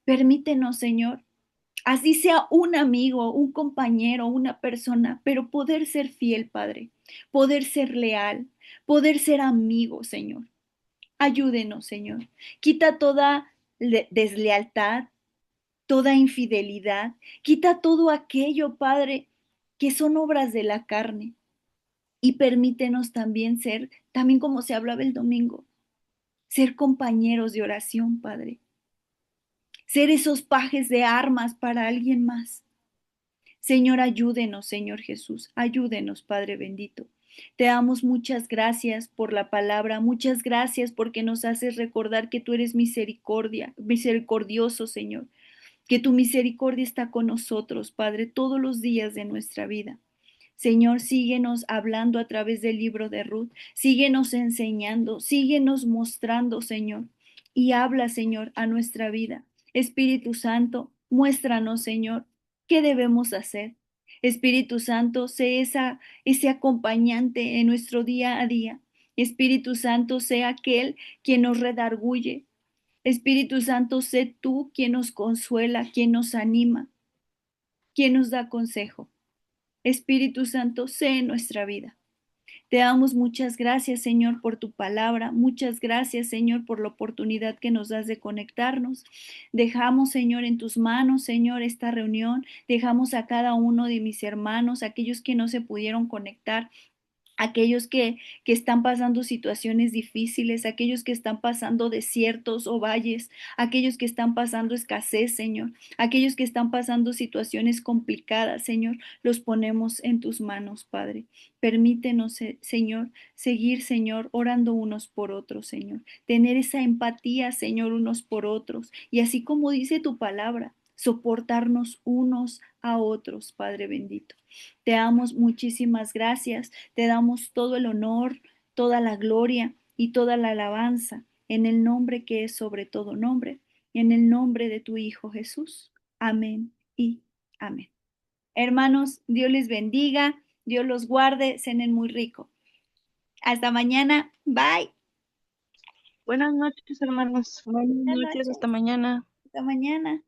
Permítenos, Señor, así sea un amigo, un compañero, una persona, pero poder ser fiel, Padre, poder ser leal, poder ser amigo, Señor. Ayúdenos, Señor. Quita toda deslealtad, toda infidelidad, quita todo aquello, Padre, que son obras de la carne. Y permítenos también ser, también como se hablaba el domingo, ser compañeros de oración, Padre. Ser esos pajes de armas para alguien más. Señor, ayúdenos, Señor Jesús, ayúdenos, Padre bendito. Te damos muchas gracias por la palabra, muchas gracias porque nos haces recordar que tú eres misericordioso, Señor, que tu misericordia está con nosotros, Padre, todos los días de nuestra vida. Señor, síguenos hablando a través del libro de Ruth, síguenos enseñando, síguenos mostrando, Señor, y habla, Señor, a nuestra vida. Espíritu Santo, muéstranos, Señor, qué debemos hacer. Espíritu Santo, sé ese acompañante en nuestro día a día. Espíritu Santo, sé aquel quien nos redarguye. Espíritu Santo, sé tú quien nos consuela, quien nos anima, quien nos da consejo. Espíritu Santo, sé en nuestra vida. Te damos muchas gracias, Señor, por tu palabra. Muchas gracias, Señor, por la oportunidad que nos das de conectarnos. Dejamos, Señor, en tus manos, Señor, esta reunión. Dejamos a cada uno de mis hermanos, aquellos que no se pudieron conectar, aquellos que están pasando situaciones difíciles, aquellos que están pasando desiertos o valles, aquellos que están pasando escasez, Señor, aquellos que están pasando situaciones complicadas, Señor, los ponemos en tus manos, Padre. Permítenos, Señor, seguir, Señor, orando unos por otros, Señor, tener esa empatía, Señor, unos por otros, y así como dice tu palabra, soportarnos unos a otros, Padre bendito. Te damos muchísimas gracias, te damos todo el honor, toda la gloria y toda la alabanza en el nombre que es sobre todo nombre, en el nombre de tu Hijo Jesús. Amén y amén. Hermanos, Dios les bendiga, Dios los guarde, cenen muy rico. Hasta mañana, bye. Buenas noches, hermanos. Buenas Buenas noches, noches, hasta mañana. hasta mañana.